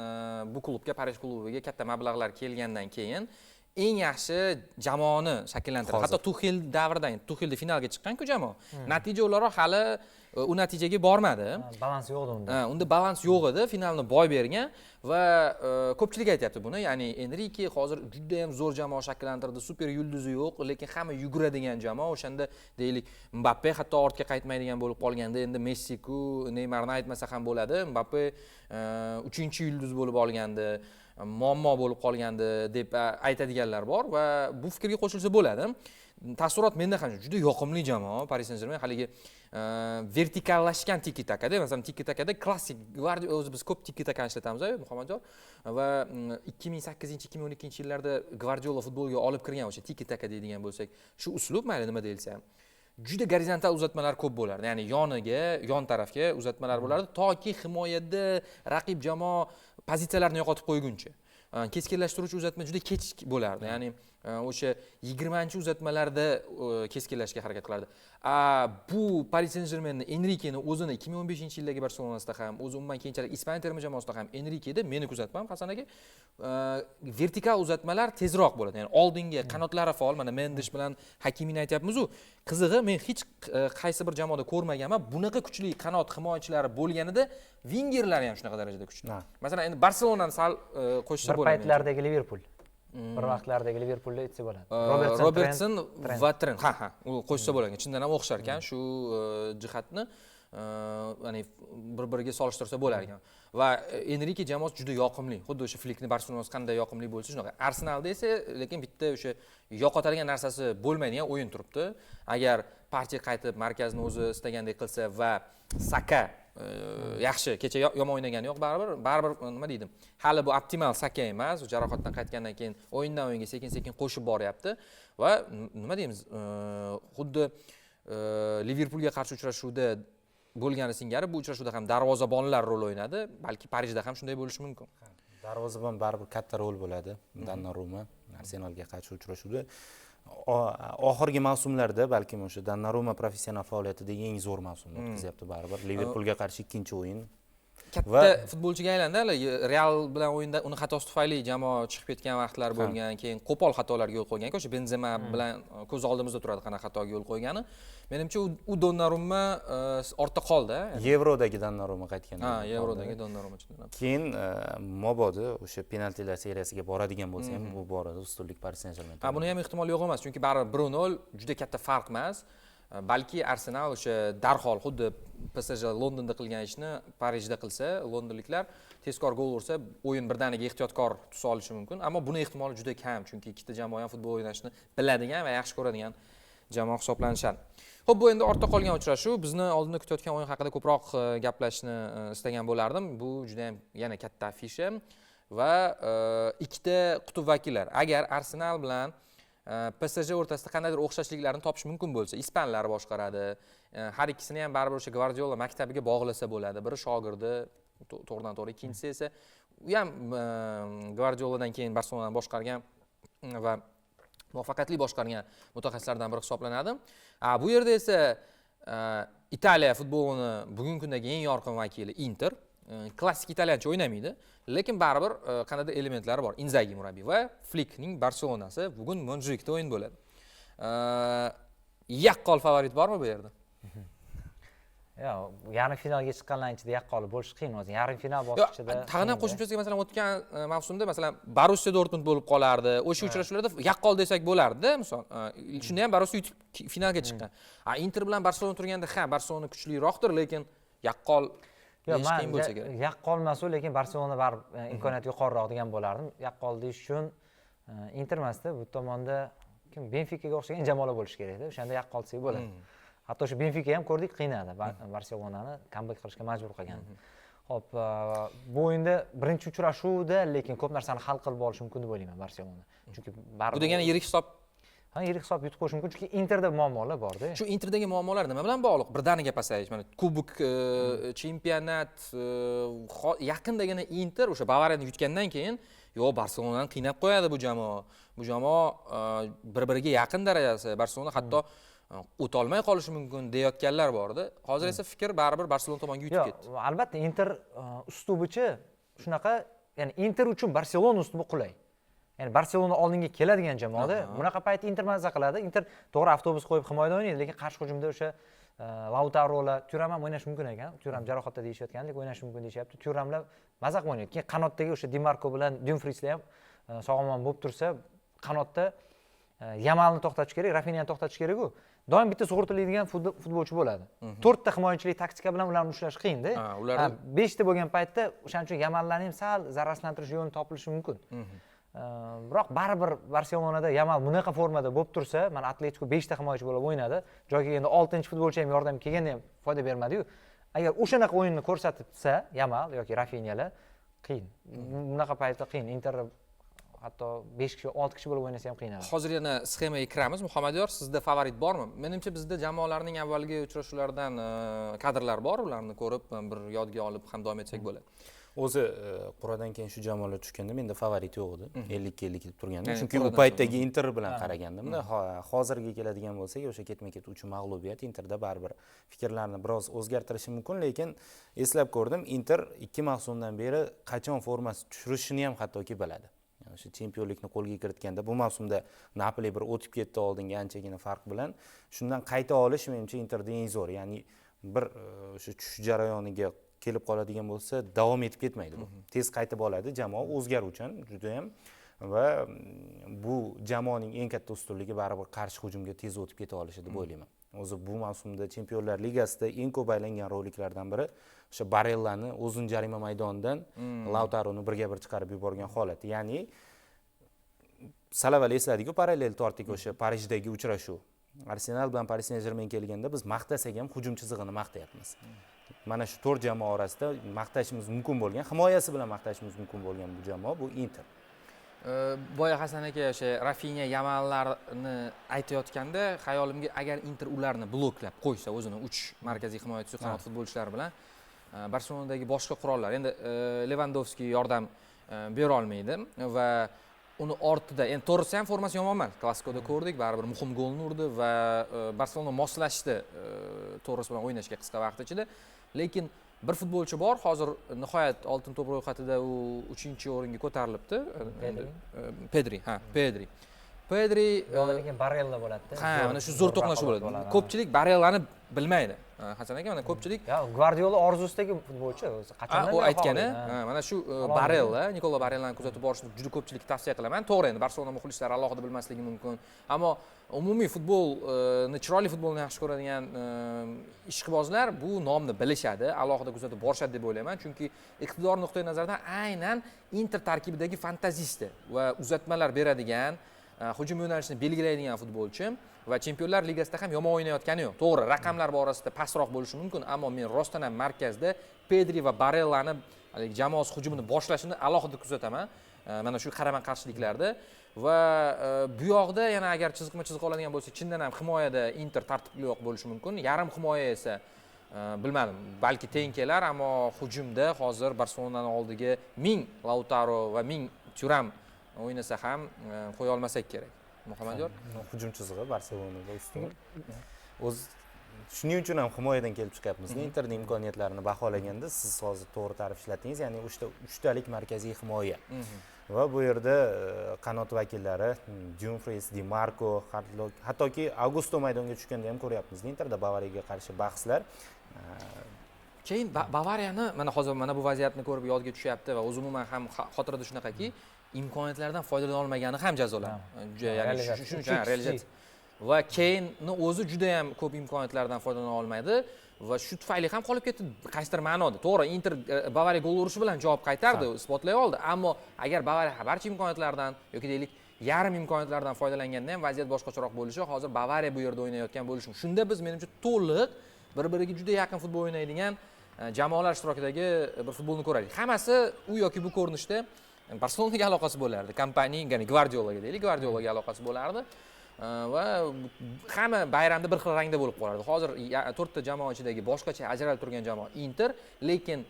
bu klubga, Parij klubiga katta mablag'lar kelgandan keyin eng yaxshi jamoani shakllantirdi. Hatto Tuxel davridan, Tuxelda finalga chiqqan-ku jamoa. Natija o'laroq hali u natijaga bormadi. Balans yo'q unda. Unda balans yo'q edi, finalni boy bergan va ko'pchilik aytayapti buni. Ya'ni Enrike hozir juda ham zo'r jamoa shakllantirdi, super yulduzi yo'q, lekin hamma yuguradigan jamoa. O'shanda deylik Mbappe hatto ortga qaytmaydigan bo'lib qolganda, endi Messi-ku, Neymarni aytmasa ham bo'ladi. Mbappe 3-yulduz bo'lib olgandi, muammo bo'lib qolgandi deb aytadiganlar bor va bu fikrga qo'shilsa bo'ladi. Taassurot menda ham juda yoqimli jamoa Paris Saint-Germain. Haligi vertikallashgan tiki-takada, masalan tiki-takada klassik o'zi biz ko'p tiki-takani ishlatamiz, Muhammadjon, va 2008-2012-yillarda Guardiola futbolga olib kirgan o'sha tiki-taka deydigan bo'lsak, shu uslub mayli nima deyilsa ham juda gorizontal uzatmalar ko'p bo'lardi. Ya'ni yon tarafga uzatmalar bo'lardi toki himoyada raqib jamoa pozitsiyalarini yo'qotib qo'yguncha. Keskinlashtiruvchi uzatma juda kech bo'lardi. Ya'ni o'sha 20-uzatmalarda keskinlashga harakat qilardi. Bu Paris Saint-Germainni Enrikeni o'zini 2015-yildagi Barselonasida ham, o'zi umuman keyinchalik Ispaniya terma jamoasida ham Enrikeda meni kuzatmam Hasan aka, vertikal uzatmalar tezroq bo'ladi. Ya'ni oldinga qanotlari faol, mana Mendes bilan Hakimini aytyapmiz-ku. Qizig'i, men hech qaysi bir jamoada ko'rmaganman, bunaqa kuchli qanot himoyachilari bo'lganida Wingerlar ham shunaqa darajada kuchli. Masalan, endi Barselonani sal qo'shsa bo'ladi. Bir paytlardagi Liverpool. Bir vaqtlardagi Liverpoolda aytsa bo'ladi. Robertson va Trent. Ha, u qo'shsa bo'ladi. Chindan ham o'xshar ekan shu jihatni, ya'ni bir-biriga solishtirsa bo'lar ekan. Va Enrike jamoasi juda yoqimli. Xuddi o'sha Flickni Barselonasi qanday yoqimli bo'lsa shunaqa. Arsenalda esa lekin bitta o'sha yo'qotadigan narsasi bo'lmaydigan o'yin turibdi. Agar Partiya qaytib markazni o'zi istagandek qilsa va Saka yaxshi, kecha yomon o'ynagan yo'q, baribir nima deydim, hali bu optimal Saka emas, jarohatdan qaytgandan keyin o'yindan o'yinga sekin-sekin qo'shib boryapti va nima deymiz, xuddi Liverpoolga qarshi uchrashuvda bo'lgani singari bu uchrashuvda ham darvozabonlar rol o'ynadi, balki Parijda ham shunday bo'lishi mumkin. Darvozabon baribir katta rol bo'ladi. Donnarumma Arsenalga qarshi uchrashuvda oxirgi mavsumlarda balkim o'sha Donnarumma professional faoliyatidagi eng zo'r mavsumni o'tkazyapti baribir. Liverpoolga qarshi ikkinchi o'yin. Katta futbolchiga aylandi. Real bilan o'yinda uni xatosi tufayli jamoa chiqib ketgan vaqtlar bo'lgan, keyin qo'pol xatolarga yo'l qo'ygan. O'sha Benzema bilan ko'z oldimizda turadi qanaqa xatoga yo'l qo'ygani. Menimcha u Donnarumma ortda qoldi. Yevrodagi Donnarumma qaytgan. Yevrodagi Donnarumma chiqdi. Keyin mobodo o'sha penaltilar seriyasiga boradigan bo'lsa ham bu borada ustunlik Paris Saint-Germain. Buni ham ehtimol yo'q emas, chunki baribir 1-0 juda katta farq emas. Balki Arsenal o'sha darhol xuddi PSG Londonda qilgan ishni Parijda qilsa, londonliklar tezkor gol ursa, o'yin birdaniga ehtiyotkor tus olishi mumkin, ammo buni ehtimoli juda kam, chunki ikkita jamoa ham futbol o'ynashni biladigan va yaxshi ko'radigan jamoa hisoblanishadi. Xo'p, bu endi ortda qolgan uchrashuv. Bizni oldinda kutayotgan o'yin haqida ko'proq gaplashishni istagan bo'lardim. Bu juda ham yana katta afisha va ikkita qutb vakillar. Agar Arsenal bilan PSG o'rtasida qandaydir o'xshashliklarni topish mumkin bo'lsa, ispanlar boshqaradi. Har ikkisini ham baribir o'sha Guardiola maktabiga bog'lasa bo'ladi. Biri shogirdi, to'g'ridan-to'g'ri, ikkinchisi esa u ham Guardioladan keyin Barselonani boshqargan va muvaffaqiyatli boshqargan mutaxassislardan biri hisoblanadi. Bu yerda esa Italiya futbolini bugungi kundagi eng yorqin vakili Inter. Klassik italyancha o'ynamaydi, lekin baribir qanday elementlari bor. Inzaghi murabbiy va Flickning Barselonasi bugun Montjuikda o'yin bo'ladi. Yaqqol favorit bormi bu yerda? Yarim finalga chiqqanlarning ichida yaqqol bo'lish qiyin o'zi. Yarim final bosqichida. Tag'in ham qo'shimchasiga masalan o'tgan mavsumda masalan Borussia Dortmund bo'lib qolardi. O'sha uchrashuvlarda yaqqol desak bo'lardi, misol. Shunda ham Borussia yutib finalga chiqqan. Inter bilan Barselona turganda Barselona kuchliroqdir, lekin yaqqol yaqqol emas-u, lekin Barselona baribir imkoniyati yuqoriroq degan bo'lardim. Yaqqol deyish uchun Inter emasda, bu tomonda kim Benficaga o'xshagan jamoalar bo'lish kerak-da. O'shanda yaqqol desak bo'ladi. Hatto shu Benfica ham ko'rdik, qiynadi. Barselonani comeback qilishga majbur qilgan. Xo'p, bu o'yinda birinchi uchrashuvda lekin ko'p narsani hal qilib olish mumkin deb o'ylayman Barselona. Chunki bu degani yirik hisob yirik hisob yutib qo'yish mumkin, chunki Interda muammolar bor-da. Shu Interdagi muammolar nima bilan bog'liq? Birdaniga pasayish, mana kubok, chempionat, yaqindagina Inter o'sha Bavariyani yutgandan keyin, Barselonani qiynab qo'yadi bu jamoa. Bu jamoa bir-biriga yaqin darajasi, Barselona hatto o'ta olmay qolishi mumkin deyotganlar bor-da. Hozir esa fikr baribir Barselona tomonga yutib ketdi. Albatta Inter uslubichi shunaqa, ya'ni Inter uchun Barselona uslubi qulay. Ya'ni Barselona oldinga keladigan jamoada bunaqa payt Inter mazza qiladi. Inter to'g'ri avtobus qo'yib himoyada o'ynaydi, lekin qarshi hujumda o'sha Lautaro'lar, Tyuram ham o'ynash mumkin ekan. Tyuram jarohatda deyishayotgan, lekin o'ynash mumkin deyishyapti. Tyuramlar maza qilib o'ynaydi. Keyin qanotdagi o'sha Dimarko bilan Dumfrieslar ham sog'lom bo'lib tursa, qanotda Yamalni to'xtatish kerak, Rafinhani to'xtatish kerak-ku. Doim bitta sug'urtilaydigan futbolchi bo'ladi. 4 ta himoyachilik taktika bilan ularni ushlash qiyin-da. Ularda 5 ta bo'lgan paytda o'shaning uchun Yamallarni ham sal zararsizlantirish yo'li topilishi mumkin. Biroq baribir Barselonada Yamal bunaqa formada bo'lib tursa, mana Atletico 5 ta himoyachi bo'lib o'ynadi. Joyga kelganda 6-futbolchi ham yordam kelganda ham foyda bermadi-yu. Agar o'shanaqa o'yinni ko'rsatsa Yamal yoki Rafinhalar qiyin. Bunaqa paytda qiyin. Inter hatto 5 kishi, 6 kishi bo'lib o'ynasa ham qiynaladi. hozir yana sxemaga kiramiz. Muhammadiyor, sizda favorit bormi? Menimcha bizda jamoalarning avvalgi uchrashuvlaridan kadrlar bor, ularni ko'rib bir yodga olib ham davom etsak bo'ladi. O'zi quradan keyin shu jamoalar tushganda menda favorit yo'q edi. 50-50 deb turganda. Chunki u paytdagi Inter bilan qaragandimda, hozirga keladigan bo'lsak, o'sha ketma-ket 3 mag'lubiyat Interda baribir fikrlarni biroz o'zgartirishi mumkin, lekin eslab ko'rdim, Inter 2 mavsumdan beri qachon formasi tushirishini ham hattoki biladi. O'sha chempionlikni qo'lga kiritganda bu mavsumda Napoli bir o'tib ketdi oldinga anchagina farq bilan. Shundan qayta olish menimcha Interda eng zo'r. Ya'ni bir o'sha tushish jarayoniga kelib qoladigan bo'lsa, davom etib ketmaydi bu. Tez qaytib oladi, jamoa o'zgaruvchan juda ham va bu jamoaning eng katta ustunligi baribir qarshi hujumga tez o'tib keta olishi deb o'ylayman. O'zi bu mavsumda Chempionlar Ligasida eng ko'p aylangan roliklardan biri o'sha Barellani o'zini jarima maydonidan Lautaroni birga bir chiqarib yuborgan holati. Ya'ni Salaval esladiku, parallel tortdik o'sha Parijdagi uchrashuv. Arsenal bilan Paris Saint-Germain kelganda biz maqtasak ham hujum chizig'ini maqtayapmiz. Mana shu 4 jamoa orasida maqtashimiz mumkin bo'lgan, himoyasi bilan maqtashimiz mumkin bo'lgan bu jamoa bu Inter. Boya Hasan aka o'sha Rafinha, Yamallarni aytayotganda xayolimga agar Inter ularni bloklab qo'ysa, o'zini 3 markaziy himoyachi qanot futbolchilari bilan Barselonadagi boshqa qurollar, endi Lewandowski yordam bera olmaydi va uni ortida, endi to'g'risi ham formasi yomon emas. Klassikoda ko'rdik, baribir muhim golni urdi va Barselona moslashdi to'g'risi bilan o'ynashga qisqa vaqt ichida. Lekin bir futbolchi bor, hozir nihoyat oltin to'p ro'yxatida u 3-o'ringa ko'tarilibdi. Pedri. Pedri lekin Barella bo'ladi-da. Ha, mana shu zo'r to'qnashuv bo'ladi. Ko'pchilik Barellani bilmaydi. Hasan aka, mana ko'pchilik Guardiola orzusidagi futbolchi o'zi qachondan u aytgani, mana shu Barella, Nikola Barellani kuzatib borishni juda ko'pchilik tavsiya qilaman. To'g'ri, endi Barselona muxlislari alohida bilmasligi mumkin, ammo umumiy futbolni, chiroyli futbolni yaxshi ko'radigan ishqibozlar bu nomni bilishadi, alohida kuzatib borishadi deb o'ylayman, chunki iqtidor nuqtai nazaridan aynan Inter tarkibidagi fantazisti va uzatmalar beradigan, hujum yo'nalishini belgilaydigan futbolchi va Chempionlar Ligasida ham yomon o'ynayotgani yo'q. To'g'ri, raqamlar borasida pastroq bo'lishi mumkin, ammo men rostdan ham markazda Pedri va Barellani jamoasi hujumini boshlashini alohida kuzataman. Mana shu qarama-qarshiliklarda va bu yoqda yana agar chiziq oladigan bo'lsak, chindan ham himoyada Inter tartibliroq bo'lishi mumkin. Yarim himoya esa bilmadim, balki teng kelar, ammo hujumda hozir Barselonaning oldiga 1000 Lautaro va 1000 Thuram o'ynasa ham qo'ya olmasak kerak. Muhammadiyor, hujum chizig'i Barselonada ustun. O'z shuning uchun ham himoyadan kelib chiqyapmiz. Interning imkoniyatlarini baholaganda siz hozir to'g'ri ta'rif ishlatdingiz, ya'ni 3 talik markaziy himoya. Va bu yerda qanot vakillari Dumfries, Dimarko, hattoki Augusto maydonga tushganda ham ko'ryapmiz. Interda Bavariyaga qarshi bahslar. Keyin Bavariyani mana hozir mana bu vaziyatni ko'rib yodga tushyapti va o'zi umuman ham xotirada shunaqaki, imkoniyatlardan foydalana olmagani ham jazolanadi. Ya'ni shuning uchun realizatsiya. Va Keynni o'zi juda ham ko'p imkoniyatlardan foydalana olmaydi va shu tufayli ham qolib ketdi qaysidir ma'noda. To'g'ri, Inter Bavariya gol urishi bilan javob qaytardi, isbotlay oldi, ammo agar Bavariya barcha imkoniyatlardan yoki deylik yarim imkoniyatlardan foydalanganda ham vaziyat boshqacharoq bo'lishi, hozir Bavariya bu yerda o'ynayotgan bo'lishi. Shunda biz menimcha to'liq bir-biriga juda yaqin futbol o'ynaydigan jamoalar ishtirokidagi bir futbolni ko'raylik. Hammasi u yoki bu ko'rinishda Barselonaga aloqasi bo'lardi. Kompaniyaning, ya'ni Guardiolaga deylik, Guardiolaga aloqasi bo'lardi. Va hamma bayramda bir xil rangda bo'lib qolardi. Hozir 4 ta jamoa ichidagi boshqacha ajralib turgan jamoa Inter, lekin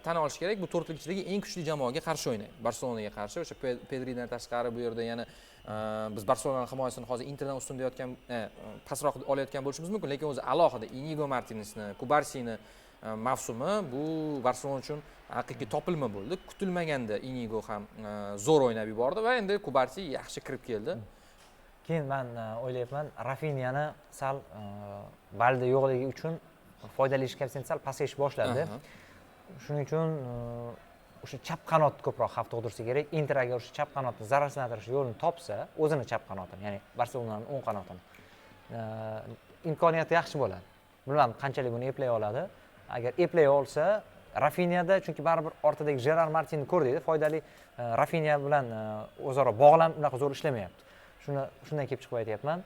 tan olish kerak, bu 4 lik ichidagi eng kuchli jamoaga qarshi o'ynaydi. Barselonaga qarshi, o'sha Pedridan tashqari bu yerda yana biz Barselonaning himoyasini hozir Interdan ustun deyotgan, pastroq olayotgan bo'lishimiz mumkin, lekin o'zi alohida Inigo Martinezni, Kubarsini mavsumi bu Barselona uchun haqiqiy topilma bo'ldi. Kutilmaganda Inigo ham zo'r o'ynab yubordi va endi Kubarsi yaxshi kirib keldi. keyin men o'ylayapman Rafiniyani sal balda yo'qligi uchun foydali ish koeffitsiyenti sal pasayish boshladi. Shuning uchun o'sha chap qanot ko'proq xavf tug'dirsa kerak. Inter agar o'sha chap qanotni zararsizlantirish yo'lini topsa, o'zini chap qanotini, ya'ni Barselonaning o'ng qanotini imkoniyati yaxshi bo'ladi. Bilmadim qanchalik buni eplay oladi. Agar eplay olsa, Rafiniyada chunki baribir ortidagi Jerar Martinni ko'rdingiz, foydali Rafiniya bilan o'zaro bog'lanib unaqa zo'r ishlamayapti. Shundan kelib chiqib aytyapman.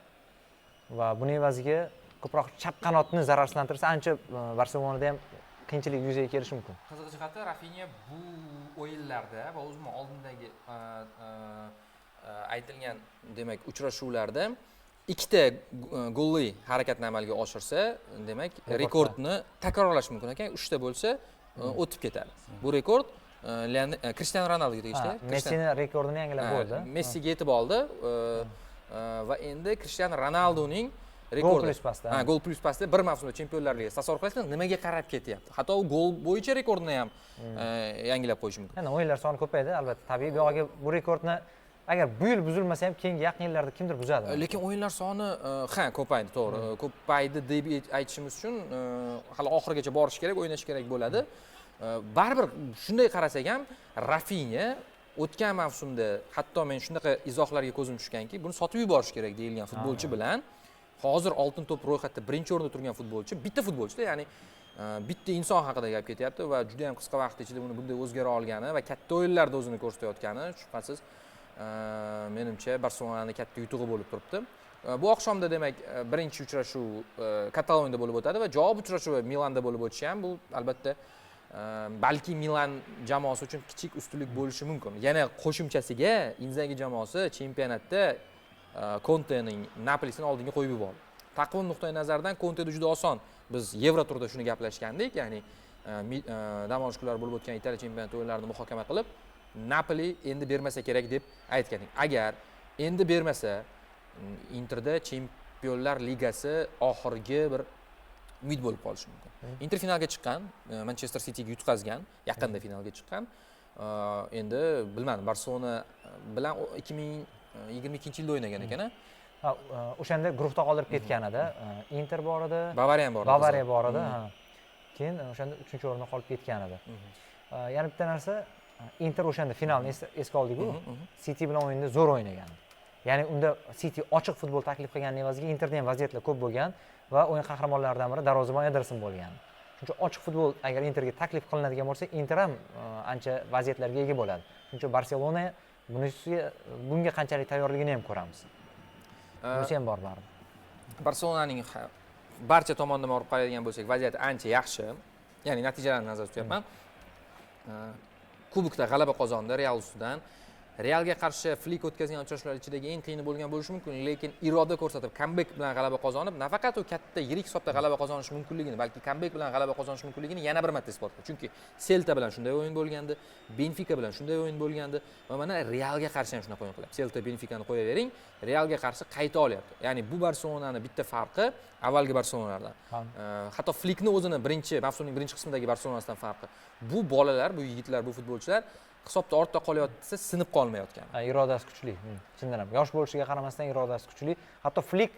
Va buning evaziga ko'proq chap qanotni zararsizlantirsa, ancha Barselonada ham qiyinchilik yuzaga kelishi mumkin. Qiziq jihati Rafinha bu o'yinlarda va o'zimning oldindagi aytilgan demak uchrashuvlarda ikkita golli harakatni amalga oshirsa, demak rekordni takrorlash mumkin ekan. 3 ta bo'lsa, o'tib ketadi. Bu rekord Cristiano Ronaldoga tegishli. Messini rekordini yangilab bo'ldi. Messiga yetib oldi va endi Cristiano Ronaldoning Gol plus pasda. Gol plus pasda bir mavsumda Chempionlar Ligasi tasavvur qilasizmi, nimaga qarab ketyapti? Hatto u gol bo'yicha rekordni ham yangilab qo'yish mumkin. Endi o'yinlar soni ko'paydi, albatta. Tabiiy bu yo'g'iga bu rekordni agar bu yil buzilmasa ham keyingi yaqin yillarda kimdir buzadi. Lekin o'yinlar soni ko'paydi, to'g'ri. Ko'paydi deb aytishimiz uchun hali oxirigacha borish kerak, o'ynash kerak bo'ladi. Baribir shunday qarasak ham Rafinha o'tgan mavsumda hatto men shunaqa izohlarga ko'zim tushganki, buni sotib yuborish kerak deyilgan futbolchi bilan hozir oltin to'p ro'yxatida birinchi o'rinda turgan futbolchi, bitta futbolchida, ya'ni bitta inson haqida gap ketyapti va juda ham qisqa vaqt ichida buni bunday o'zgara olgani va katta o'yinlarda o'zini ko'rsatayotgani shubhasiz menimcha Barselonani katta yutug'i bo'lib turibdi. Bu oqshomda demak birinchi uchrashuv Kataloniyada bo'lib o'tadi va javob uchrashuvi Milanda bo'lib o'tishi ham bu albatta balki Milan jamoasi uchun kichik ustunlik bo'lishi mumkin. Yana qo'shimchasiga Inzaghi jamoasi chempionatda Contening Napolisini oldinga qo'yib yubordi. Taqvim nuqtai nazaridan Conteda juda oson. Biz Yevro turida shuni gaplashgandik, ya'ni dam olish kunlari bo'lib o'tgan Italiya chempionati o'yinlarini muhokama qilib, Napoli endi bermasa kerak deb aytgandik. Agar endi bermasa, Interda Chempionlar Ligasi oxirgi bir umid bo'lib qolishi mumkin. Inter finalga chiqqan, Manchester Cityga yutqazgan, yaqinda finalga chiqqan. Endi bilmadim, Barselona bilan 2022-yilda o'ynagan ekan-a. O'shanda guruhda qoldirib ketgan edi. Inter bor edi, Bavariya bor edi. Keyin o'shanda 3-o'rinda qolib ketgan edi. Yana bitta narsa, Inter o'shanda finalni esga oldik-ku, City bilan o'yinda zo'r o'ynagan. Ya'ni unda City ochiq futbol taklif qilganining evaziga Interda ham vaziyatlar ko'p bo'lgan va o'yin qahramonlaridan biri darvozabon Ederson bo'lgan. Chunki ochiq futbol agar Interga taklif qilinadigan bo'lsa, Inter ham ancha vaziyatlarga ega bo'ladi. Chunki Barselona bunga qanchalik tayyorligini ham ko'ramiz. Bunisi ham bor baribir. Barselonaning barcha tomonlama olib qaraydigan bo'lsak, vaziyati ancha yaxshi. Ya'ni natijalarni nazarda tutyapman. Kubokda g'alaba qozondi Real ustidan. Realga qarshi Flick o'tkazgan uchrashuvlar ichidagi eng qiyini bo'lgan bo'lishi mumkin, lekin iroda ko'rsatib comeback bilan g'alaba qozonib, nafaqat u katta yirik hisobda g'alaba qozonish mumkinligini, balki comeback bilan g'alaba qozonish mumkinligini yana bir marta isbotladi. Chunki Celta bilan shunday o'yin bo'lgandi, Benfica bilan shunday o'yin bo'lgandi va mana Realga qarshi ham shunaqa o'yin qilyapti. Celta Benficani qo'yavering, Realga qarshi qayta olyapti. Ya'ni bu Barselonani bitta farqi avvalgi Barselonalardan. Hatto Flickni o'zini mavsumning birinchi qismidagi Barselonasidan farqi. Bu bolalar, bu yigitlar, bu futbolchilar hisobda ortda qolayotsa sinib qolmayotgan. Irodasi kuchli. Chindan ham yosh bo'lishiga qaramasdan irodasi kuchli. Hatto Flick,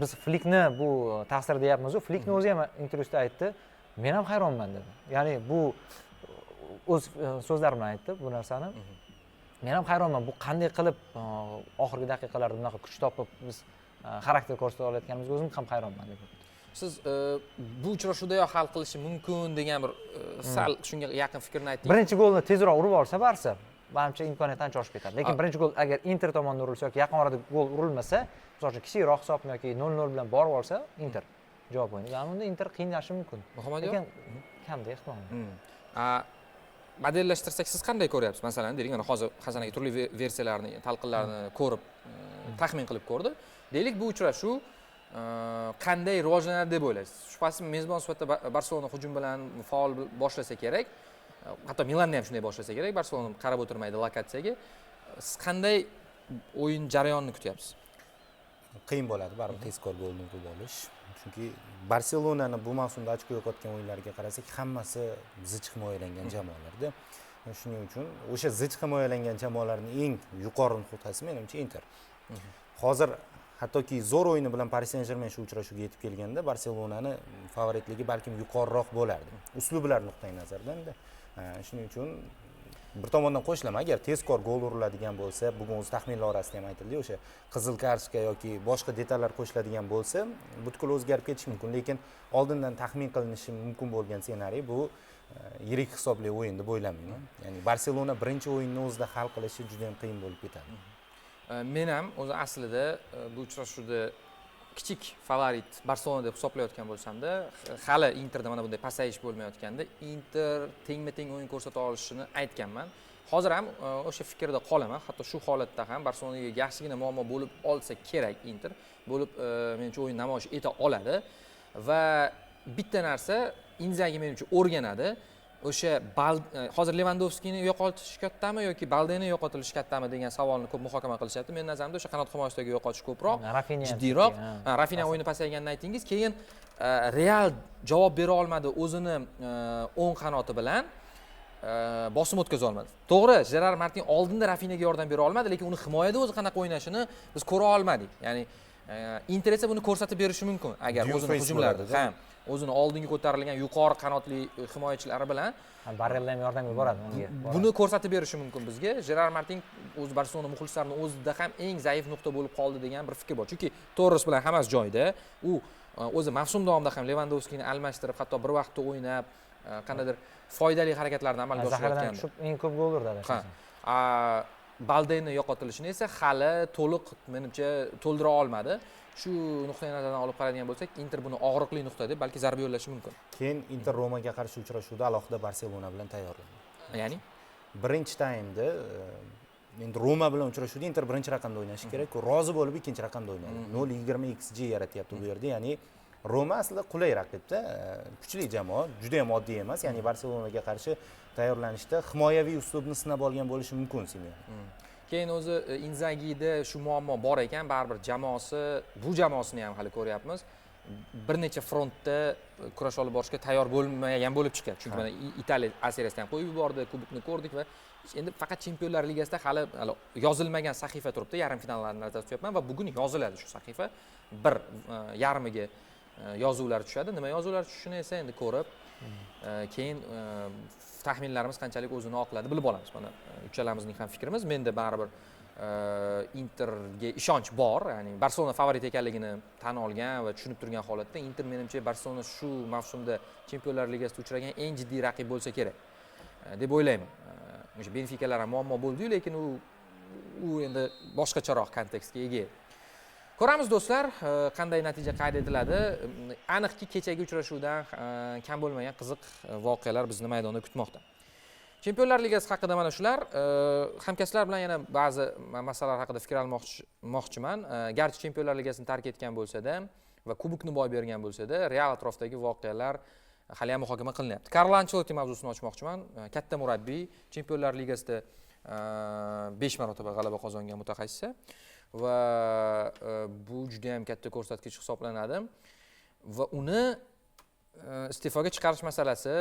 biz Flickni bu ta'sir deyapmiz-ku, Flickni o'zi ham intervyuda aytdi, men ham hayronman dedi. Ya'ni bu o'z so'zlari bilan aytdi bu narsani. Men ham hayronman, bu qanday qilib oxirgi daqiqalarda bunaqa kuch topib biz xarakter ko'rsata olayotganimizga o'zim ham hayronman dedi. Siz bu uchrashuvdayoq hal qilishi mumkin degan bir sal shunga yaqin fikrni aytdingiz. Birinchi golni tezroq urib olsa Barsa, menimcha imkoniyat ancha oshib ketadi. Lekin birinchi gol agar Inter tomonidan urilsa yoki yaqin orada gol urilmasa, masalan uchun kichikroq hisobni yoki 0-0 bilan borib olsa, Inter javob o'yini. Ya'ni unda Inter qiyinlashi mumkin. Lekin kamda ehtimol. Modellashtirsak siz qanday ko'ryapsiz? Masalan, deylik, mana hozir Hasan aka turli versiyalarni, talqinlarni ko'rib, taxmin qilib ko'rdi. Deylik, bu uchrashuv qanday rivojlanadi deb o'ylaysiz? Shubhasiz mezbon sifatida Barselona hujum bilan faol boshlasa kerak. Hatto Milanni ham shunday boshlasa kerak. Barselona qarab o'tirmaydi lokatsiyaga. Siz qanday o'yin jarayonini kutyapsiz? Qiyin bo'ladi baribir tezkor golni urib olish. Chunki Barselonani bu mavsumda ochko yo'qotgan o'yinlariga qarasak, hammasi zich himoyalangan jamoalarda. Shuning uchun o'sha zich himoyalangan jamoalarning eng yuqori nuqtasi menimcha Inter. hozir hattoki zo'r o'yini bilan Paris Saint-Germain shu uchrashuvga yetib kelganda Barselonani favoritligi balkim yuqoriroq bo'lardi. Uslublar nuqtai nazaridan. Shuning uchun bir tomondan qo'shilaman, agar tezkor gol uriladigan bo'lsa, bugun o'z taxminlar orasida ham aytildi, o'sha qizil kartochka yoki boshqa detallar qo'shiladigan bo'lsa, butkul o'zgarib ketishi mumkin, lekin oldindan taxmin qilinishi mumkin bo'lgan ssenariy bu yirik hisobli o'yin deb o'ylamayman. Ya'ni Barselona birinchi o'yinni o'zida hal qilishi juda ham qiyin bo'lib ketadi. Men ham o'zi aslida bu uchrashuvda kichik favorit Barselona deb hisoblayotgan bo'lsam-da, hali Interda mana bunday pasayish bo'lmayotganda Inter tengma-teng o'yin ko'rsata olishini aytganman. Hozir ham o'sha fikrda qolaman. Hatto shu holatda ham Barselonaga yaxshigina muammo bo'lib olsa kerak Inter bo'lib menimcha o'yin namoyish eta oladi va bitta narsa Inzagi menimcha o'rganadi. O'sha hozir Lewandowskini yo'qotish kattami yoki Baldeni yo'qotilishi kattami degan savolni ko'p muhokama qilishyapti. Men nazarimda o'sha qanot himoyasidagi yo'qotish ko'proq, jiddiyroq. Rafinha o'yini pasayganini aytingiz, keyin Real javob bera olmadi o'zini o'ng qanoti bilan bosim o'tkaza olmadi. To'g'ri, Gerard Martin oldinda Rafinhaga yordam bera olmadi, lekin uni himoyada o'zi qanaqa o'ynashini biz ko'ra olmadik. Ya'ni Inter esa buni ko'rsatib berishi mumkin agar o'zini hujumlarda ham o'zini oldinga ko'tarilgan yuqori qanotli himoyachilari bilan Barrella ham yordam beradi unga. Buni ko'rsatib berishi mumkin bizga. Gerard Martin o'z Barselona muxlislarining o'zida ham eng zaif nuqta bo'lib qoldi degan bir fikr bor. Chunki Torres bilan hammasi joyida. U o'zi mavsum davomida ham Lewandowskini almashtirib, hatto bir vaqtda o'ynab, qandaydir foydali harakatlarni amalga oshirayotgandi. Tushib eng ko'p gol urdi. Baldeni yo'qotilishini esa hali to'liq menimcha to'ldira olmadi. Shu nuqtai nazardan olib qaraydigan bo'lsak, Inter buni og'riqli nuqta deb balki zarba yo'llashi mumkin. Keyin Inter Romaga qarshi uchrashuvda alohida Barselona bilan tayyorlandi. Ya'ni birinchi taymda endi Roma bilan uchrashuvda Inter birinchi raqamda o'ynashi kerak, rozi bo'lib ikkinchi raqamda o'ynadi. 0.20 xG yaratyapti bu yerda. Ya'ni Roma aslida qulay raqibda, kuchli jamoa, juda ham oddiy emas. Ya'ni Barselonaga qarshi tayyorlanishda himoyaviy uslubni sinab olgan bo'lishi mumkin Simeone. Keyin o'zi Inzagida shu muammo bor ekan, baribir bu jamoasini ham hali ko'ryapmiz. Bir necha frontda kurash olib borishga tayyor bo'lmagan bo'lib chiqadi. Chunki mana Italiya A seriyasida ham qo'yib yubordi, kubokni ko'rdik va endi faqat Chempionlar Ligasida hali yozilmagan sahifa turibdi. Yarim finallarni nazarda tutyapman va bugun yoziladi shu sahifa. Bir yarmiga yozuvlar tushadi. Nima yozuvlar tushishini esa endi ko'rib, keyin taxminlarimiz qanchalik o'zini oqladi bilib olamiz. Mana uchalamizning ham fikrimiz. Menda baribir Interga ishonch bor. Ya'ni Barselona favorit ekanligini tan olgan va tushunib turgan holatda Inter menimcha Barselona shu mavsumda Chempionlar Ligasida uchragan eng jiddiy raqib bo'lsa kerak deb o'ylayman. O'sha Benficalar ham muammo bo'ldi-yu, lekin u endi boshqacharoq kontekstga ega. Ko'ramiz do'stlar, qanday natija qayd etiladi. Aniqki kechagi uchrashuvdan kam bo'lmagan qiziq voqealar bizni maydonda kutmoqda. Chempionlar Ligasi haqida mana shular. Hamkasblar bilan yana ba'zi masalalar haqida fikr almoqchiman. Garchi Chempionlar Ligasini tark etgan bo'lsa-da va kubokni boy bergan bo'lsa-da, Real atrofidagi voqealar hali ham muhokama qilinyapti. Carlo Ancelotti mavzusini ochmoqchiman. Katta murabbiy, Chempionlar Ligasida 5 marotaba g'alaba qozongan mutaxassis va bu juda ham katta ko'rsatkich hisoblanadi va uni iste'foga chiqarish masalasi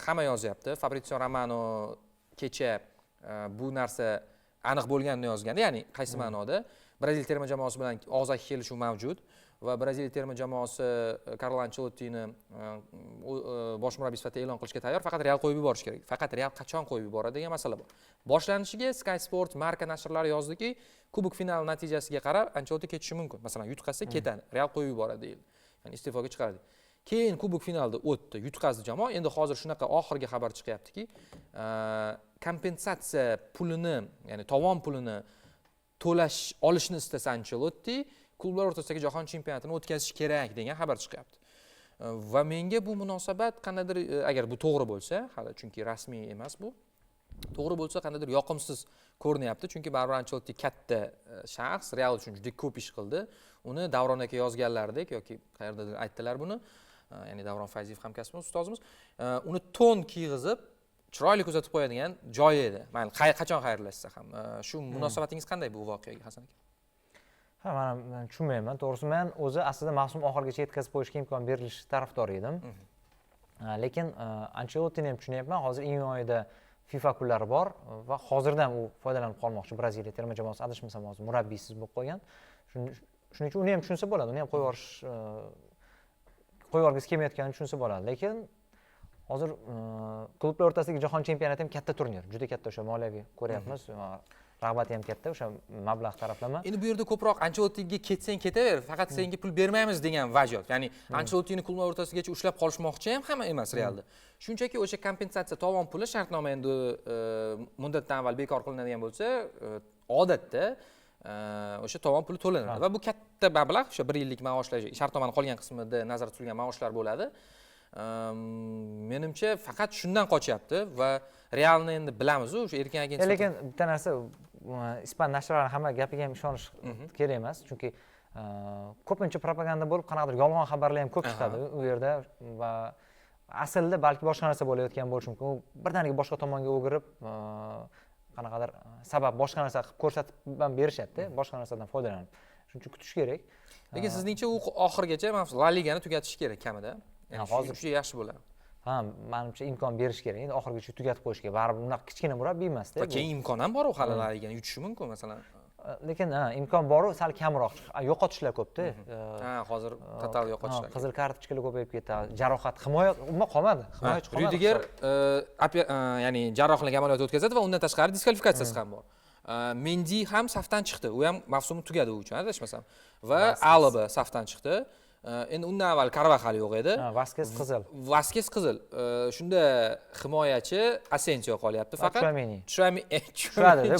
hamma yozyapti. Fabrizio Romano kecha bu narsa aniq bo'lganini yozganda, ya'ni qaysi ma'noda Brazil terma jamoasi bilan og'zaki kelishuv mavjud va Brazil terma jamoasi Carlo Ancelottini bosh murabbiy sifatida e'lon qilishga tayyor, faqat Real qo'yib yuborish kerak. Faqat Real qachon qo'yib yuboradi degan masala bor. Boshlanishiga Sky Sports marka nashrlari yozdiki, kubok final natijasiga qarab Ancelotti ketishi mumkin. Masalan, yutqazsa ketadi, Real qo'yib yuboradi deyildi. Ya'ni iste'foga chiqaradi. Keyin kubok finalda o'tdi, yutqazdi jamoa. Endi hozir shunaqa oxirgi xabar chiqyaptiki, kompensatsiya pulini, ya'ni tovon pulini to'lash olishni istasa Ancelotti klublar o'rtasidagi jahon chempionatini o'tkazish kerak degan xabar chiqyapti. Va menga bu munosabat qandaydir, agar bu to'g'ri bo'lsa, hali chunki rasmiy emas bu, to'g'ri bo'lsa qandaydir yoqimsiz ko'rinyapti, chunki baribir Ancelotti katta shaxs, Real uchun juda ko'p ish qildi. Uni Davron aka yozganlaridek yoki qayerdadir aytdilar buni, ya'ni Davron Fayziyev hamkasbimiz, ustozimiz, uni to'n kiyg'izib chiroyli kuzatib qo'yadigan joyi edi. Mayli, qachon xayrlashsa ham. Shu munosabatingiz qanday bu voqeaga, Hasan aka? Ha, men tushunmayman. To'g'risi, men o'zi aslida mavsum oxirigacha yetkazib qo'yishga imkon berilishi tarafdori edim. Lekin Ancelotini ham tushunyapman. Hozir iyun oyida FIFA kunlari bor va hozirdan u foydalanib qolmoqchi. Braziliya terma jamoasi adashmasam hozir murabbiysiz bo'lib qolgan. Shuning uchun uni ham tushunsa bo'ladi, uni ham qo'yib yuborgisi kelmayotganini tushunsa bo'ladi. Lekin hozir klublar o'rtasidagi jahon chempionati ham katta turnir, juda katta o'sha moliyaviy ko'ryapmiz. Rag'bati ham katta o'sha mablag' taraflama. Endi bu yerda ko'proq Ancelottiga ketsang ketaver, faqat senga pul bermaymiz degan vaj yo'q. Ya'ni Ancelottini klublar o'rtasigacha ushlab qolishmoqchi hamma emas Realda. Shunchaki o'sha kompensatsiya tovon puli shartnoma endi muddatdan avval bekor qilinadigan bo'lsa, odatda o'sha tovon puli to'lanadi va bu katta mablag', o'sha 1 yillik maoshlar, shartnomaning qolgan qismida nazarda tutilgan maoshlar bo'ladi. Menimcha faqat shundan qochyapti va Realni endi bilamiz, o'sha erkin agent. Lekin bitta narsa, ispan nashrlarining hamma gapiga ham ishonish kerak emas, chunki ko'pincha propaganda bo'lib, qanaqadir yolg'on xabarlar ham ko'p chiqadi u yerda va aslida balki boshqa narsa bo'layotgan bo'lishi mumkin. U birdaniga boshqa tomonga o'girib, qanaqadir sabab boshqa narsa qilib ko'rsatib ham berishadi, boshqa narsadan foydalanib. Shuning uchun kutish kerak. Lekin sizningcha u oxirigacha La Ligani tugatish kerak kamida. Hozir juda yaxshi bo'ladi. Ha, menimcha imkon berish kerak. Endi oxirigacha tugatib qo'yish kerak. Baribir unaqa kichkina murabbiy emas-da. Va keyin imkon ham bor u hali La Ligani yutishi mumkin masalan. Lekin imkon bor-u, sal kamroq. Yo'qotishlar ko'p-da. Ha, hozir total yo'qotishlar. Qizil kartochkalar ko'payib ketadi. Jarohat, himoya umuman qolmadi. Himoyachi qolmadi. Rudiger ya'ni jarrohlik amaliyoti o'tkazadi va undan tashqari diskvalifikatsiyasi ham bor. Mendy ham safdan chiqdi. U ham mavsum tugadi u uchun, adashmasam. Va Alaba safdan chiqdi. Endi undan avval Carvajal yo'q edi. Vasquez qizil. Vasquez qizil. Shunda himoyachi Asensio qolyapti faqat. Tushadi,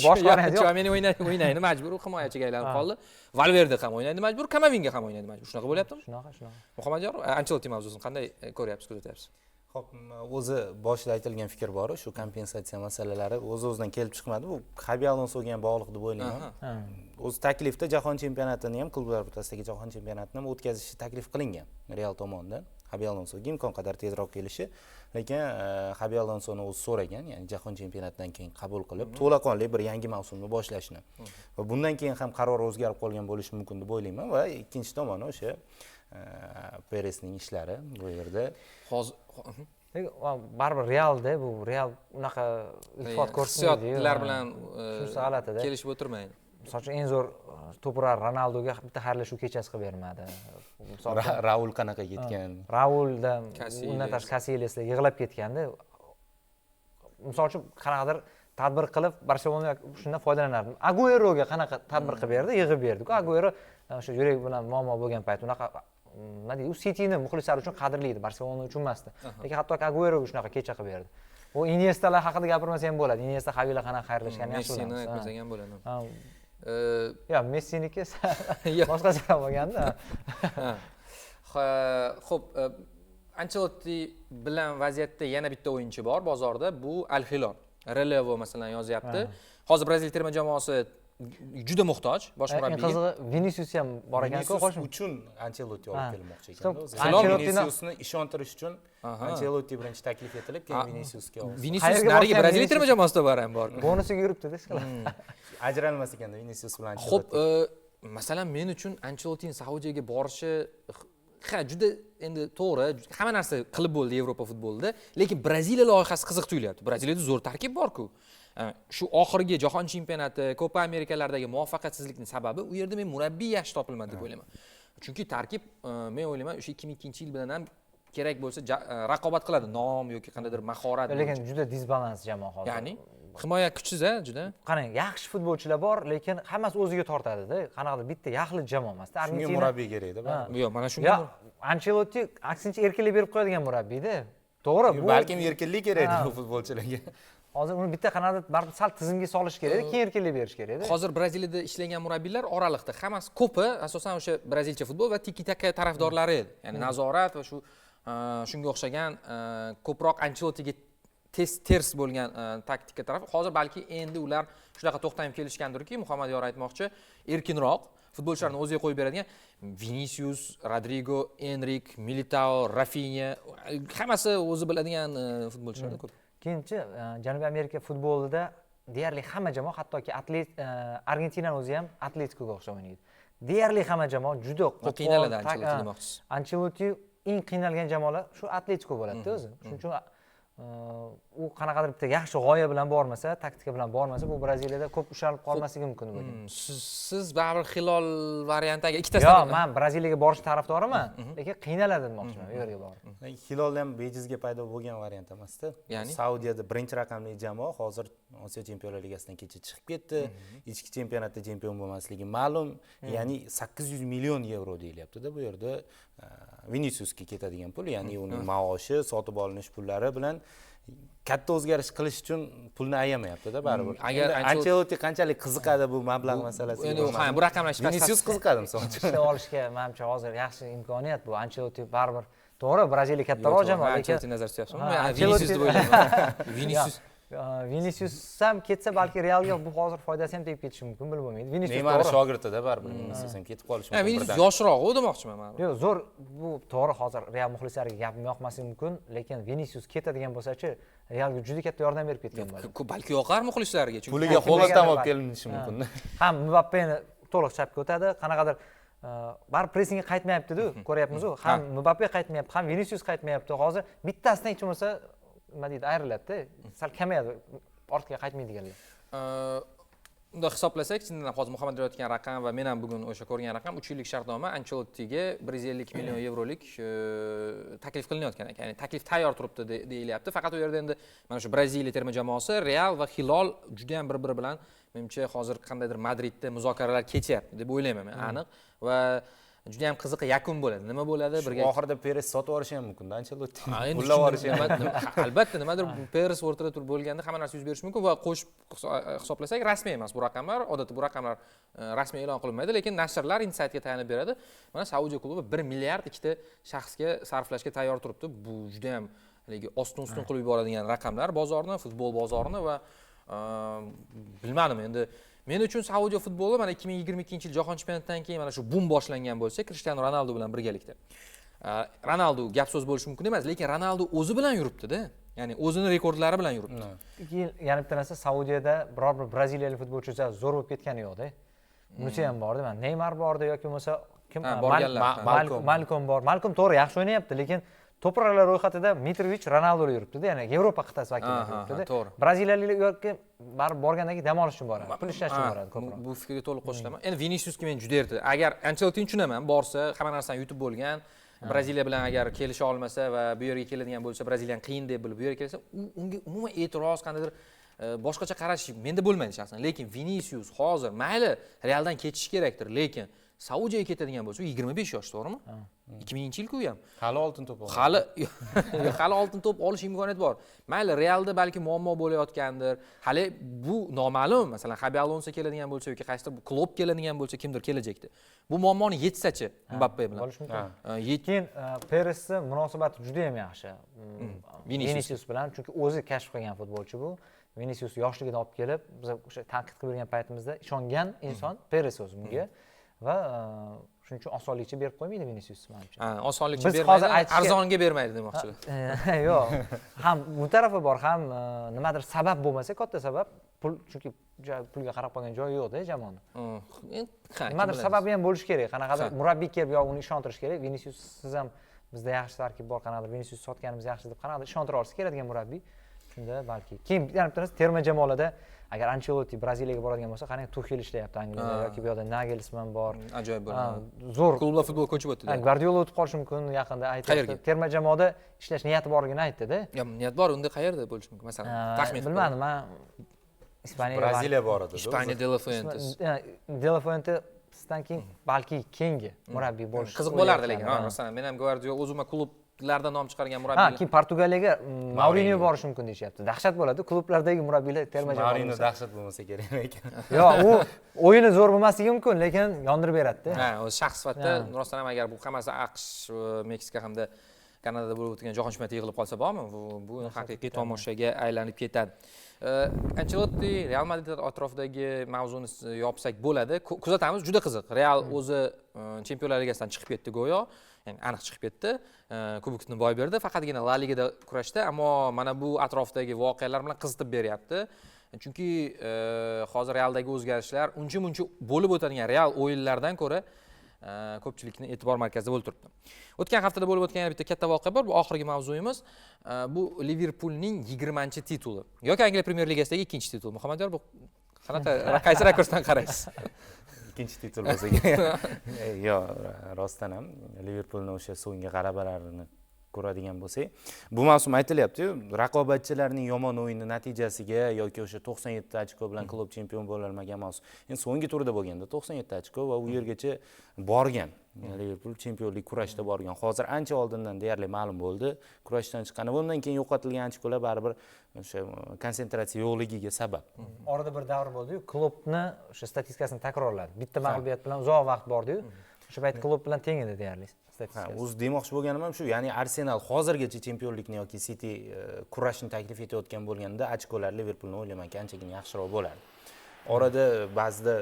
boshqa o'ynaydi. Tchouameni o'ynaydi majbur, u himoyachiga aylanib qoldi. Valverde ham o'ynaydi majbur, Kamavinga ham o'ynaydi majbur. Shunaqa bo'lyaptimi? Shunaqa. Muhammadjon, Ancelotti mavzusini qanday ko'ryapsiz, kuzatyapsiz? Xo'p, o'zi boshida aytilgan fikr bor, shu kompensatsiya masalalari o'z-o'zidan kelib chiqmadi. Bu Xabi Alonsoga ham bog'liq deb o'ylayman. O'z taklifda jahon chempionatini ham, klublar o'rtasidagi jahon chempionatini ham o'tkazishi taklif qilingan Real tomonidan. Xabi Alonsoga imkon qadar tezroq kelishi, lekin Xabi Alonsoni o'zi so'ragan, ya'ni jahon chempionatidan keyin qabul qilib, to'laqonli bir yangi mavsumni boshlashni. Va bundan keyin ham qaror o'zgarib qolgan bo'lishi mumkin deb o'ylayman va ikkinchi tomoni o'sha Peresning ishlari bu yerda hozir baribir Realda bu Real unaqa iltifot ko'rsatmaydi. Hissiyotlar bilan shunisi g'alati-da. Kelishib o'tirmaydi. Misol uchun eng zo'r to'plar Ronaldoga bitta xayrlashuv kechasi qilib bermadi. Raul qanaqa ketgan? Rauldan undan tashqari Casillaslar yig'lab ketganda. Misol uchun qanaqadir tadbir qilib Barselona shundan foydalanardi. Agueroga qanaqa tadbir qilib berdi, yig'ib berdi-ku. Aguero o'sha yurak bilan muammo bo'lgan payt unaqa nima deydi, u Cityni muxlislari uchun qadrli edi, Barselona uchun emasdi. Lekin hattoki Agueroga shunaqa kecha qilib berdi. U Iniestalar haqida gapirmasa ham bo'ladi. Iniesta Xavilar qanaqa xayrlashganini yaxshi bilamiz. Messini aytmasak ham bo'ladi. Yo, Messiniki boshqacha bo'lganda. Xo'p, Ancelotti bilan vaziyatda yana bitta o'yinchi bor bozorda, bu Al Hilol. Relevo masalan yozyapti. Hozir Braziliya terma jamoasi juda muhtoj bosh murabbiyga. Qizig'i Vinicius ham bor ekan-ku, qo'shim uchun Ancelotti olib kelmoqchi ekan. Viniciusni ishontirish uchun Ancelotti birinchi taklif etilib, keyin Viniciusga oldi. Vinicius nariga Braziliya terma jamoasida bor ham bor. Bonusiga yuribdi-da. Ajralmas ekanda Vinicius bilan Ancelotti. Xo'p, masalan men uchun Ancelottining Saudiyaga borishi juda endi to'g'ri, hamma narsa qilib bo'ldi Yevropa futbolida, lekin Braziliya loyihasi qiziq tuyulyapti. Braziliyada zo'r tarkib bor-ku. Shu oxirgi jahon chempionati, Copa Amerikalardagi muvaffaqiyatsizlikning sababi u yerda men murabbiy yaxshi topilmadi deb o'ylayman. Chunki tarkib men o'ylayman o'sha 2002-yil bilan ham kerak bo'lsa raqobat qiladi, nom yoki qandaydir mahorat. Lekin juda disbalans jamoa hozir. Ya'ni himoya kuchsiz-a juda. Qarang, yaxshi futbolchilar bor, lekin hammasi o'ziga tortadi-da. Qanaqadir bitta yaxlit jamoa emas-da. Shunga murabbiy kerak-da. Yo'q, mana shunga. Ancelotti aksincha erkinlik berib qo'yadigan murabbiyda. To'g'ri, bu balkim erkinlik kerak bu futbolchilarga. Hozir uni bitta qanaqadir baribir sal tizimga solish kerak, keyin erkinlik berish kerak-da. Hozir Braziliyada ishlagan murabbiylar oraliqda hammasi ko'pi asosan o'sha brazilcha futbol va tiki-taka tarafdorlari edi. Ya'ni nazorat va shunga o'xshagan ko'proq Ancelottiga ters bo'lgan taktika taraf. Hozir balki endi ular shunaqa to'xtamga kelishgandirki, Muhammad Yor aytmoqchi, erkinroq futbolchilarni o'ziga qo'yib beradigan Vinicius, Rodrigo, Enrik, Militao, Rafinha hammasi o'zi biladigan futbolchilar ko'p. Keyinchi Janubiy Amerika futbolida deyarli hamma jamoa, hattoki Argentinani o'zi ham Atleticoga o'xshab o'ynaydi. Deyarli hamma jamoa juda qo'pol. Qiynaladi Ancelotti demoqchisiz. Ancelotti eng qiynalgan jamoalar shu Atletico bo'ladi-da o'zi. Shuning uchun u qanaqadir bitta yaxshi g'oya bilan bormasa, taktika bilan bormasa, bu Braziliyada ko'p ushalib qolmasligi mumkin bu. Siz baribir Hilol variantiga Yo'q, ikkitasidan men Braziliyaga borish tarafdoriman, lekin qiynaladi demoqchiman u yerga borib. Hilol ham bejizga paydo bo'lgan variant emasda. Ya'ni? Saudiyada birinchi raqamli jamoa hozir Osiyo Chempionlar Ligasidan kecha chiqib ketdi. Ichki chempionatda chempion bo'lmasligi ma'lum. Ya'ni 800 million yevro deyilyapti-da bu yerda Viniciusga ketadigan pul, ya'ni uning maoshi, sotib olinish pullari bilan katta o'zgarish qilish uchun pulni ayamayapti-da baribir. Agar Ancelotti qanchalik qiziqadi bu mablag' masalasiga. Endi bu raqamlar Vinicius qiziqadi misol uchun. Ishga olishga menimcha hozir yaxshi imkoniyat bu. Ancelotti baribir to'g'ri, Braziliya kattaroq jamoa, lekin Ancelotti nazar tutyapsizmi? Men Vinicius deb o'ylayman. Vinicius Vinicius ham ketsa balki Realga bu hozir foydasi ham tegib ketishi mumkin, bilib bo'lmaydi. Vinicius Neymar shogirdida baribir Vinicius ham ketib qolishi mumkin. Vinicius yoshroq-ku demoqchiman men. Yo'q, zo'r, bu to'g'ri hozir Real muxlislariga gapim yoqmasligi mumkin, lekin Vinicius ketadigan bo'lsa-chi, Realga juda katta yordam berib ketgan bo'ladi. Balki yoqar muxlislariga, chunki Puliga xo'latdan olib kelinishi mumkin. Ham Mbappeni to'liq chapga o'tadi, qanaqadir baribir pressingga qaytmayapti-ku, ko'ryapmiz-ku. Ham Mbappe qaytmayapti, ham Vinicius qaytmayapti. Hozir bittasidan hech bo'lmasa nima deydi, ayriladi-da, sal kamayadi, ortga qaytmaydiganlar. Unda hisoblasak, chindan hozir Muhammad aytgan raqam va men ham bugun o'sha ko'rgan raqam 3 yillik shartnoma Ancelottiga 150 million yevrolik taklif qilinayotgan ekan. Ya'ni taklif tayyor turibdi deyilyapti. Faqat u yerda endi mana shu Braziliya terma jamoasi, Real va Hilol juda ham bir-biri bilan menimcha hozir qandaydir Madridda muzokaralar kechyapti deb o'ylayman men, aniq. Va juda ham qiziq yakun bo'ladi. Nima bo'ladi? Birga oxirida Perez sotib olishi ham mumkin-da Ancelotti. Pullab olishi ham albatta nimadir Perez o'rtada turib bo'lganda hamma narsa yuz berishi mumkin va qo'shib hisoblasak rasmiy emas bu raqamlar. Odatda bu raqamlar rasmiy e'lon qilinmaydi, lekin nashrlar Insight'ga tayanib beradi. Mana Saudiya klubi 1 milliard ikkita shaxsga sarflashga tayyor turibdi. Bu juda ham haligi ostin-ustun qilib yuboradigan raqamlar bozorni, futbol bozorini va bilmadim endi men uchun Saudiya futboli mana 2022-yil Jahon chempionatidan keyin mana shu bum boshlangan bo'lsa, Cristiano Ronaldo bilan birgalikda. Ronaldo gap so'z bo'lishi mumkin emas, lekin Ronaldo o'zi bilan yuribdi-da. Ya'ni o'zini rekordlari bilan yuribdi. Keyin yana bitta narsa, Saudiyada biror bir braziliyalik futbolchi zo'r bo'lib ketgani yo'q-da. Bunisi ham bordi, mana Neymar bordi yoki bo'lmasa kim Malcom bor. Malcom to'g'ri yaxshi o'ynayapti, lekin to'praklar ro'yxatida Mitrovic Ronaldo yuribdi-da, ya'ni Yevropa qit'asi vakillari yuribdi-da. Braziliyaliklar yoki baribir borgandan keyin dam olish uchun boradi, pul ishlash uchun boradi ko'proq. Bu fikrga to'liq qo'shilaman. Endi Viniciusga men juda erta. Agar Ancelottini tushunaman, borsa, hamma narsani yutib bo'lgan, Braziliya bilan agar kelisha olmasa va bu yerga keladigan bo'lsa, Braziliyani qiyin deb bilib bu yerga kelsa, unga umuman e'tiroz qandaydir boshqacha qarash menda bo'lmaydi shaxsan. Lekin Vinicius hozir mayli Realdan ketish kerakdir, lekin Saudiyaga ketadigan bo'lsa, 25 yosh, to'g'rimi? 2000-yil-ku ham. Hali oltin to'p oldi. Hali oltin to'p olish imkoniyati bor. Mayli Realda balki muammo bo'layotgandir. Hali bu noma'lum. Masalan, Xabi Alonso keladigan bo'lsa yoki qaysidir Klopp keladigan bo'lsa, kimdir kelajakda. Bu muammoni yetsa-chi Mbappe bilan. Bo'lishi mumkin. Keyin Perezga munosabati juda ham yaxshi. Vinicius bilan, chunki o'zi kashf qilgan futbolchi bu. Vinicius yoshligidan olib kelib, biz o'sha tanqid qilib bergan paytimizda ishongan inson Perez o'zi bunga. Va shuning uchun osonlikcha berib qo'ymaydi Vinicius menimcha. Osonlikcha bermaydi, arzonga bermaydi demoqchilar. Yo'q, ham bu tarafi bor, ham nimadir sabab bo'lmasa, katta sabab, pul, chunki pulga qarab qolgan joyi yo'q-da jamoani. Nimadir sababi ham bo'lishi kerak. Qanaqadir murabbiy kelib yo uni ishontirish kerak. Vinicius siz ham bizda yaxshi tarkib bor, qanaqadir Vinicius sotganimiz yaxshi deb qanaqadir ishontira olsa keladigan murabbiy. Shunda balki. Keyin yana bitta narsa, terma jamoalarda agar Ancelotti Braziliyaga boradigan bo'lsa, qani Tuchel ishlayapti Angliyada yoki bu yerda Nagelsmann bor. Ajoyib bo'ladi. Zo'r klublar futbol ko'chib o'tdi. Guardiola o'tib qolishi mumkin yaqinda aytdi. Terma jamoada ishlash niyati borligini aytdi-da. Yo, niyat bor, unda qayerda bo'lishi mumkin? Masalan, taxmin bilmadim, men Ispaniya Braziliya bor edi. Ispaniya De La Fuentes. De La Fuente sizdan keyin balki keyingi murabbiy bo'lishi qiziq bo'lardi, lekin masalan, men ham Guardiola o'zimga klublarda nom chiqargan murabbiylar. Keyin Portugaliyaga Mourinho borishi mumkin deyapti. Dahshat bo'ladi, klublardagi murabbiylar terma jamoa. Mourinho dahshat bo'lmasa kerak ekan. Yo'q, u o'yini zo'r bo'lmasligi mumkin, lekin yondirib beradi-da. Ha, o'zi shaxs sifatida rostdan ham agar bu hammasi AQSh, Meksika hamda Kanadada bo'lib o'tgan jahon chempionati yig'ilib qolsa bormi, bu haqiqiy tomoshaga aylanib ketadi. Ancelotti Real Madrid atrofidagi mavzuni yopsak bo'ladi. Kuzatamiz, juda qiziq. Real o'zi Chempionlar Ligasidan chiqib ketdi go'yo. Ya'ni aniq chiqib ketdi. Kubokni boy berdi, faqatgina La Ligada kurashda, ammo mana bu atrofdagi voqealar bilan qizitib beryapti. Chunki hozir Realdagi o'zgarishlar uncha-muncha bo'lib o'tadigan Real o'yinlardan ko'ra ko'pchilikni e'tibor markazida bo'lib turibdi. O'tgan haftada bo'lib o'tgan yana bitta katta voqea bor. Bu oxirgi mavzuyimiz. Bu Liverpulning 20-tituli yoki Angliya Premyer Ligasidagi 2-titul. Muhammadyor, bu qanaqa qaysi rakursdan qaraysiz? Ikkinchi titul bo'lsa yo'q, rostdan ham Liverpulning o'sha so'nggi g'alabalarini ko'radigan bo'lsak, bu mavsum aytilyapti-yu, raqobatchilarning yomon o'yini natijasiga yoki o'sha 97 ochko bilan klub chempion bo'la olmagan mavsum. Endi so'nggi turda bo'lganda 97 ochko va u yergacha borgan. Liverpul chempionlik kurashda borgan. Hozir ancha oldindan deyarli ma'lum bo'ldi, kurashdan chiqqani. Bundan keyin yo'qotilgan ochkolar baribir o'sha konsentratsiya yo'qligiga sabab. Orada bir davr bo'ldi-yu, klubni o'sha statistikasini takrorladi. Bitta mag'lubiyat bilan uzoq vaqt bordi-yu. O'sha payt klub bilan teng edi deyarli statistikasi. O'zi demoqchi bo'lganim ham shu, ya'ni Arsenal hozirgacha chempionlikni yoki City kurashni taklif etayotgan bo'lganda ochkolar Liverpulni o'ylamanki anchagina yaxshiroq bo'lardi. Orada ba'zida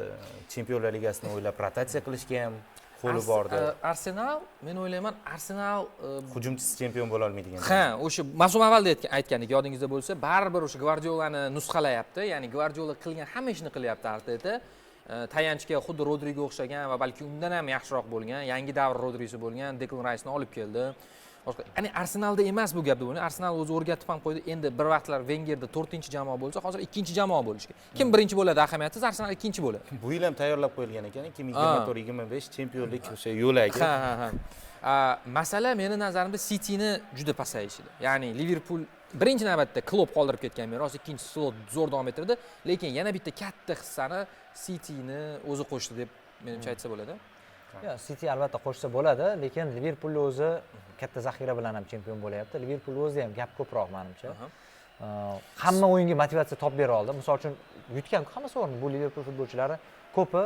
Chempionlar Ligasini o'ylab rotatsiya qilishga ham qo'li bordi. Arsenal, men o'ylayman, Arsenal hujumchisi chempion bo'la olmaydigan. Ha, o'sha mavsum avvalda aytgandik, yodingizda bo'lsa, baribir o'sha Gvardiolani nusxalayapti, ya'ni Gvardiola qilgan hamma ishni qilyapti Arteta. Tayanchga xuddi Rodriga o'xshagan va balki undan ham yaxshiroq bo'lgan, yangi davr Rodrisi bo'lgan Declan Rice'ni olib keldi. Boshqa, ya'ni Arsenalda emas bu gap deb o'ylayman. Arsenal o'zi o'rgatib ham qo'ydi. Endi bir vaqtlar Wengerda 4-jamoa bo'lsa, hozir 2-jamoa bo'lishi kerak. Kim birinchi bo'ladi ahamiyatsiz, Arsenal ikkinchi bo'ladi. Bu yil ham tayyorlab qo'yilgan ekan, 2024-25 chempionlik o'sha yo'lagi. Ha. Masala meni nazarimda Cityni juda pasayishida. Ya'ni Liverpul birinchi navbatda klub qoldirib ketgan meros, ikkinchi slot zo'r davom ettirdi, lekin yana bitta katta hissani Cityni o'zi qo'shdi deb menimcha aytsa bo'ladi. Yo'q, City albatta qo'shsa bo'ladi, lekin Liverpul o'zi katta zaxira bilan ham chempion bo'lyapti. Liverpul o'zida ham gap ko'proq menimcha. Hamma o'yinga motivatsiya topib bera oldi. Masalan uchun yutgan hamma o'rin bu Liverpul futbolchilari ko'pi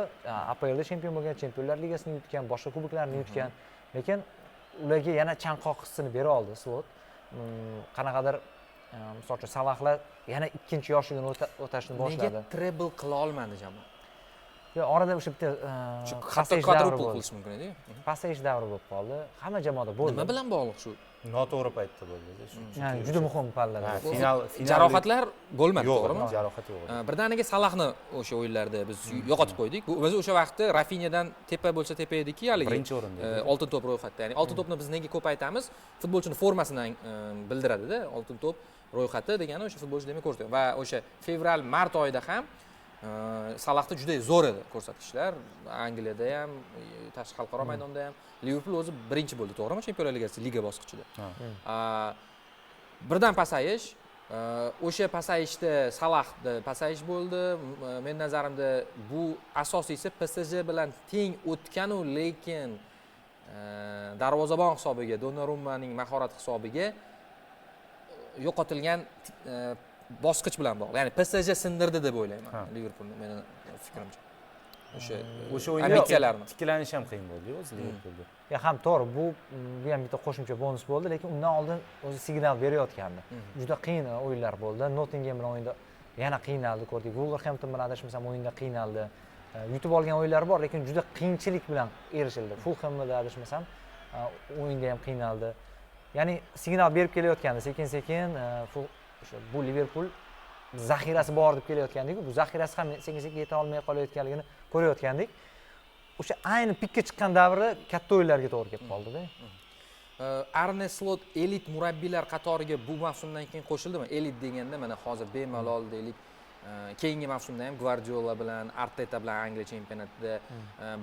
APLda chempion bo'lgan, Chempionlar Ligasini yutgan, boshqa kuboklarni yutgan, lekin ularga yana chanqoq hissini bera oldi Slot. Qanaqadir misol uchun Salahlar yana ikkinchi yoshligini o'tashni boshladi. Nega treble qila olmadi jamoa? Yo'q, orada o'sha bitta hatto quadruple qilish mumkin edi. Pasayish davri bo'lib qoldi. Hamma jamoada bo'ldi. Nima bilan bog'liq shu? Noto'g'ri paytda bo'ldi. Ya'ni juda muhim pallada. Final jarohatlar bo'lmadi, to'g'rimi? Jarohat yo'q. Birdaniga Salahni o'sha o'yinlarda biz yo'qotib qo'ydik. Bu biz o'sha vaqtda Rafinyadan tepa bo'lsa tepa ediki, haligi birinchi o'rinda. Oltin to'p ro'yxatda. Ya'ni oltin to'pni biz nega ko'p aytamiz? Futbolchini formasidan bildiradi-da. Oltin to'p ro'yxati degani o'sha futbolchi demak ko'rsatadi. Va o'sha fevral-mart oyida ham Salahda juda zo'r edi ko'rsatkichlar. Angliyada ham, tashqi xalqaro maydonda ham. Liverpul o'zi birinchi bo'ldi, to'g'rimi? Chempionlar Ligasi liga bosqichida. Birdan pasayish, o'sha pasayishda Salahda pasayish bo'ldi. Men nazarimda bu asosiysi PSG bilan teng o'tgan-u, lekin darvozabon hisobiga, Donnarummaning mahorat hisobiga yo'qotilgan bosqich bilan bog'liq. Ya'ni PSG sindirdi deb o'ylayman Liverpulni, meni fikrimcha. O'sha o'yinda tiklanish ham qiyin bo'ldi o'zi Liverpulga. Ya ham to'g'ri, bu ham bitta qo'shimcha bonus bo'ldi, lekin undan oldin o'zi signal berayotgandi. Juda qiyin o'yinlar bo'ldi. Nottingham bilan o'yinda yana qiynaldi, ko'rdik. Wolverhampton bilan adashmasam o'yinda qiynaldi. Yutib olgan o'yinlar bor, lekin juda qiyinchilik bilan erishildi. Fulham bilan adashmasam o'yinda ham qiynaldi. Ya'ni signal berib kelayotgandi sekin-sekin bu Liverpul zaxirasi bor deb kelayotgandik. Bu zaxirasi ham sekin-sekin yeta olmay qolayotganligini ko'rayotgandik. O'sha ayni pikka chiqqan davri katta o'yinlarga to'g'ri kelib qoldi-da. Arne Slot elit murabbiylar qatoriga bu mavsumdan keyin qo'shildimi? Elit deganda mana hozir bemalol deylik, keyingi mavsumda ham Gvardiola bilan, Arteta bilan Angliya chempionatida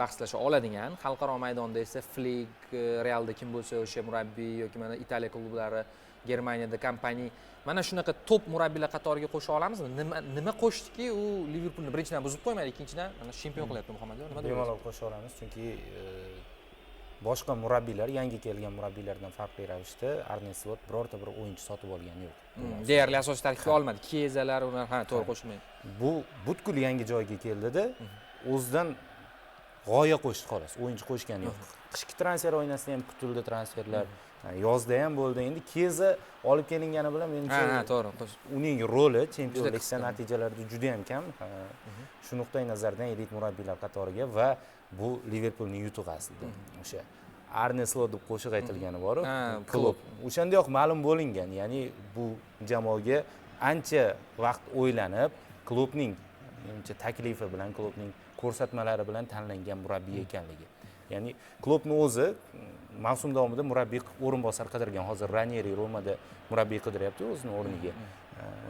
bahslasha oladigan, xalqaro maydonda esa Flick, Realda kim bo'lsa o'sha murabbiy yoki mana Italiya klublari, Germaniyada kompaniya, mana shunaqa top murabbiylar qatoriga qo'sha olamizmi? Nima qo'shdiki, u Liverpulni birinchidan buzib qo'ymaydi, ikkinchidan mana chempion qilyapti Muhammadjon. Nima deysiz? Bemalol qo'sha olamiz, chunki boshqa murabbiylar, yangi kelgan murabbiylardan farqli ravishda Arne Slot birorta bir o'yinchi sotib olgani yo'q. Deyarli asosiy tarkibga olmadi. Kezalar ular to'g'ri qo'shilmaydi. Bu butkul yangi joyga keldida, o'zidan g'oya qo'shdi xolos. O'yinchi qo'shgani yo'q. Qishki transfer oynasida ham kutildi transferlar. Yozda ham bo'ldi. Endi Keza olib kelingani bilan menimcha to'g'ri. Uning roli chempionlikda natijalarda juda ham kam. Shu nuqtai nazardan elit murabbiylar qatoriga va bu Liverpulning yutug'i aslida. O'sha Arne Slot deb qo'shiq aytilgani bor-ku, klub. O'shandayoq ma'lum bo'lingan, ya'ni bu jamoaga ancha vaqt o'ylanib, klubning menimcha taklifi bilan, klubning ko'rsatmalari bilan tanlangan murabbiy ekanligi. Ya'ni klubni o'zi mavsum davomida murabbiy o'rinbosar qidirgan. Hozir Ranieri Romada murabbiy qidiryapti o'zini o'rniga.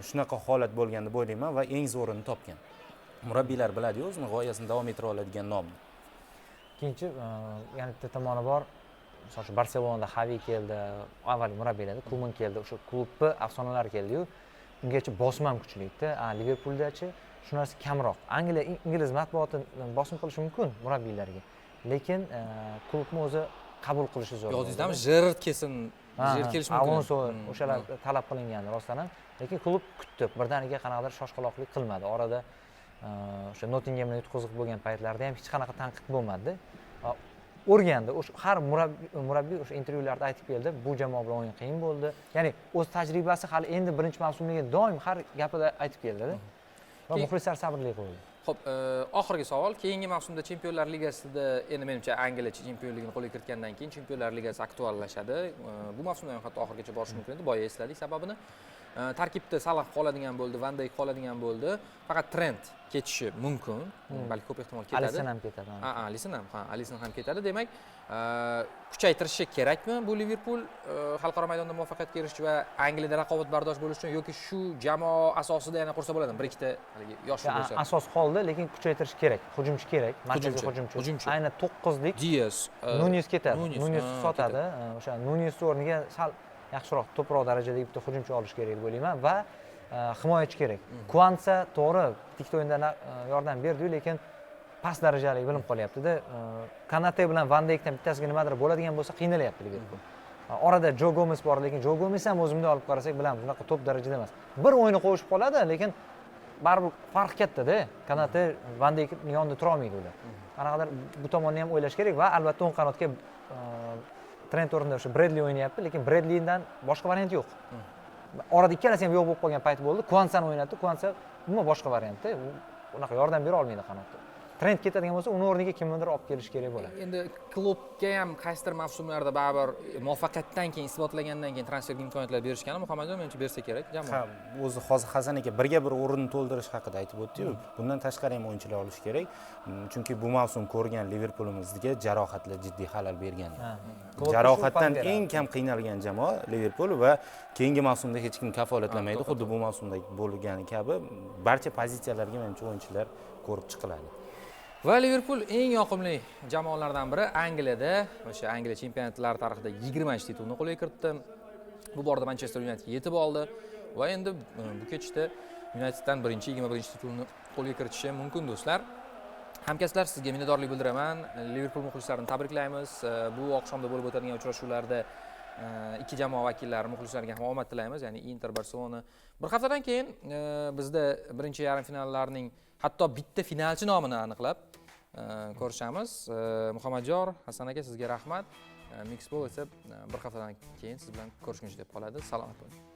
Shunaqa holat bo'lgan deb o'ylayman va eng zo'rini topgan. Murabbiylar biladi-ku o'zini g'oyasini davom ettira oladigan nomni. Ikkinchi yana bitta tomoni bor. Misol uchun Barselonada Xavi keldi, avval murabbiylarda Kuman keldi, o'sha klubni afsonalari keldi-yu. Ungacha bosim ham kuchli-da. Liverpuldachi shu narsa kamroq. Angliya ingliz matbuoti bosim qilishi mumkin murabbiylarga. Lekin klubni o'zi qabul qilishi zo'r. Yodingizda jir kesin, jir kelish mumkin. Alonso o'shalar talab qilingandi rostdan ham. Lekin klub kutdi, birdaniga qanaqadir shoshqaloqlik qilmadi. Orada o'sha Nottinghamni yutqizib bo'lgan paytlarda ham hech qanaqa tanqid bo'lmadi. O'rgandi. O'sha har murabbiy o'sha intervyularda aytib keldi, bu jamoa bilan o'yin qiyin bo'ldi. Ya'ni o'z tajribasi hali endi birinchi mavsumligiga doim har gapida aytib keldi-da. Va muxlislar sabrli bo'ldi. Xo'p, oxirgi savol, keyingi mavsumda Chempionlar Ligasida endi menimcha Angliya chempionligini qo'lga kiritgandan keyin Chempionlar Ligasi aktuallashadi. Bu mavsumda ham hatto oxirigacha borishi mumkin edi. Boya esladik sababini. Tarkibda Salah qoladigan bo'ldi, Van Dijk qoladigan bo'ldi. Faqat Trent ketishi mumkin. Balki ko'p ehtimol ketadi. Alisson ham ketadi. Alisson ham ketadi. Demak, kuchaytirishi kerakmi bu Liverpul xalqaro maydonda muvaffaqiyatga erishish va Angliyada raqobatbardosh bo'lish uchun yoki shu jamoa asosida yana qursa bo'ladimi? Bir ikkita haligi yosh futbolchi. Asos qoldi, lekin kuchaytirish kerak. Hujumchi kerak, markaziy hujumchi. Aynan 9 lik Dias, Nunes ketadi. Nunes sotadi. O'sha Nunes o'rniga sal yaxshiroq, to'proq darajadagi bitta hujumchi olish kerak deb o'ylayman va himoyachi kerak. Kwansa to'g'ri ikkita o'yinda yordam berdi, lekin past darajali bilinib qolyapti-da. Kanate bilan Van Dijkdan bittasiga nimadir bo'ladigan bo'lsa qiynalyapti Liverpul. Orada Jo Gomes bor, lekin Jo Gomes ham o'zimda olib qarasak bilamiz, unaqa top darajada emas. Bir o'yini qo'shib qoladi, lekin baribir farq katta-da. Kanate Van Dijkning yonida tura olmaydi ular. Qanaqadir bu tomonni ham o'ylash kerak va albatta o'ng qanotga Trent o'rnida o'sha Bredli o'ynayapti, lekin Bredlidan boshqa variant yo'q. Orada ikkalasi ham yo'q bo'lib qolgan payt bo'ldi. Kvansani o'ynatdi. Kvansa umuman boshqa variantda. Unaqa yordam bera olmaydi qanotda. Trent ketadigan bo'lsa, uni o'rniga kimnidir olib kelish kerak bo'ladi. Endi klubga ham qaysidir mavsumlarda baribir muvaffaqiyatdan keyin isbotlagandan keyin transfer imkoniyatlar berishgani Muhammadjon menimcha bersa kerak jamoa. Ha, o'zi hozir Hasan aka birga bir o'rinni to'ldirish haqida aytib o'tdi-yu. Bundan tashqari ham o'yinchilar olish kerak. Chunki bu mavsum ko'rgan Liverpulimizga jarohatlar jiddiy xalal bergan. Jarohatdan eng kam qiynalgan jamoa Liverpul va keyingi mavsumda hech kim kafolatlamaydi. Xuddi bu mavsumda bo'lgani kabi barcha pozitsiyalarga menimcha o'yinchilar ko'rib chiqiladi. Va Liverpul eng yoqimli jamoalardan biri Angliyada, o'sha Angliya chempionatlari tarixida 20 titulni qo'lga kiritdi. Bu borada Manchester United yetib oldi va endi bu kechda Uniteddan 21 titulni qo'lga kiritishi mumkin do'stlar. Hamkasblar, sizga minnatdorlik bildiraman. Liverpul muxlislarini tabriklaymiz. Bu oqshomda bo'lib o'tadigan uchrashuvlarda ikki jamoa vakillari muxlislariga ham omad tilaymiz, ya'ni Inter, Barselona. Bir haftadan keyin bizda birinchi yarim finallarning hatto bitta finalchi nomini aniqlab ko'rishamiz. Muhammadjon, Hasan aka sizga rahmat. Mixbol esa bir haftadan keyin siz bilan ko'rishguncha deb qoladi. Salomat bo'ling.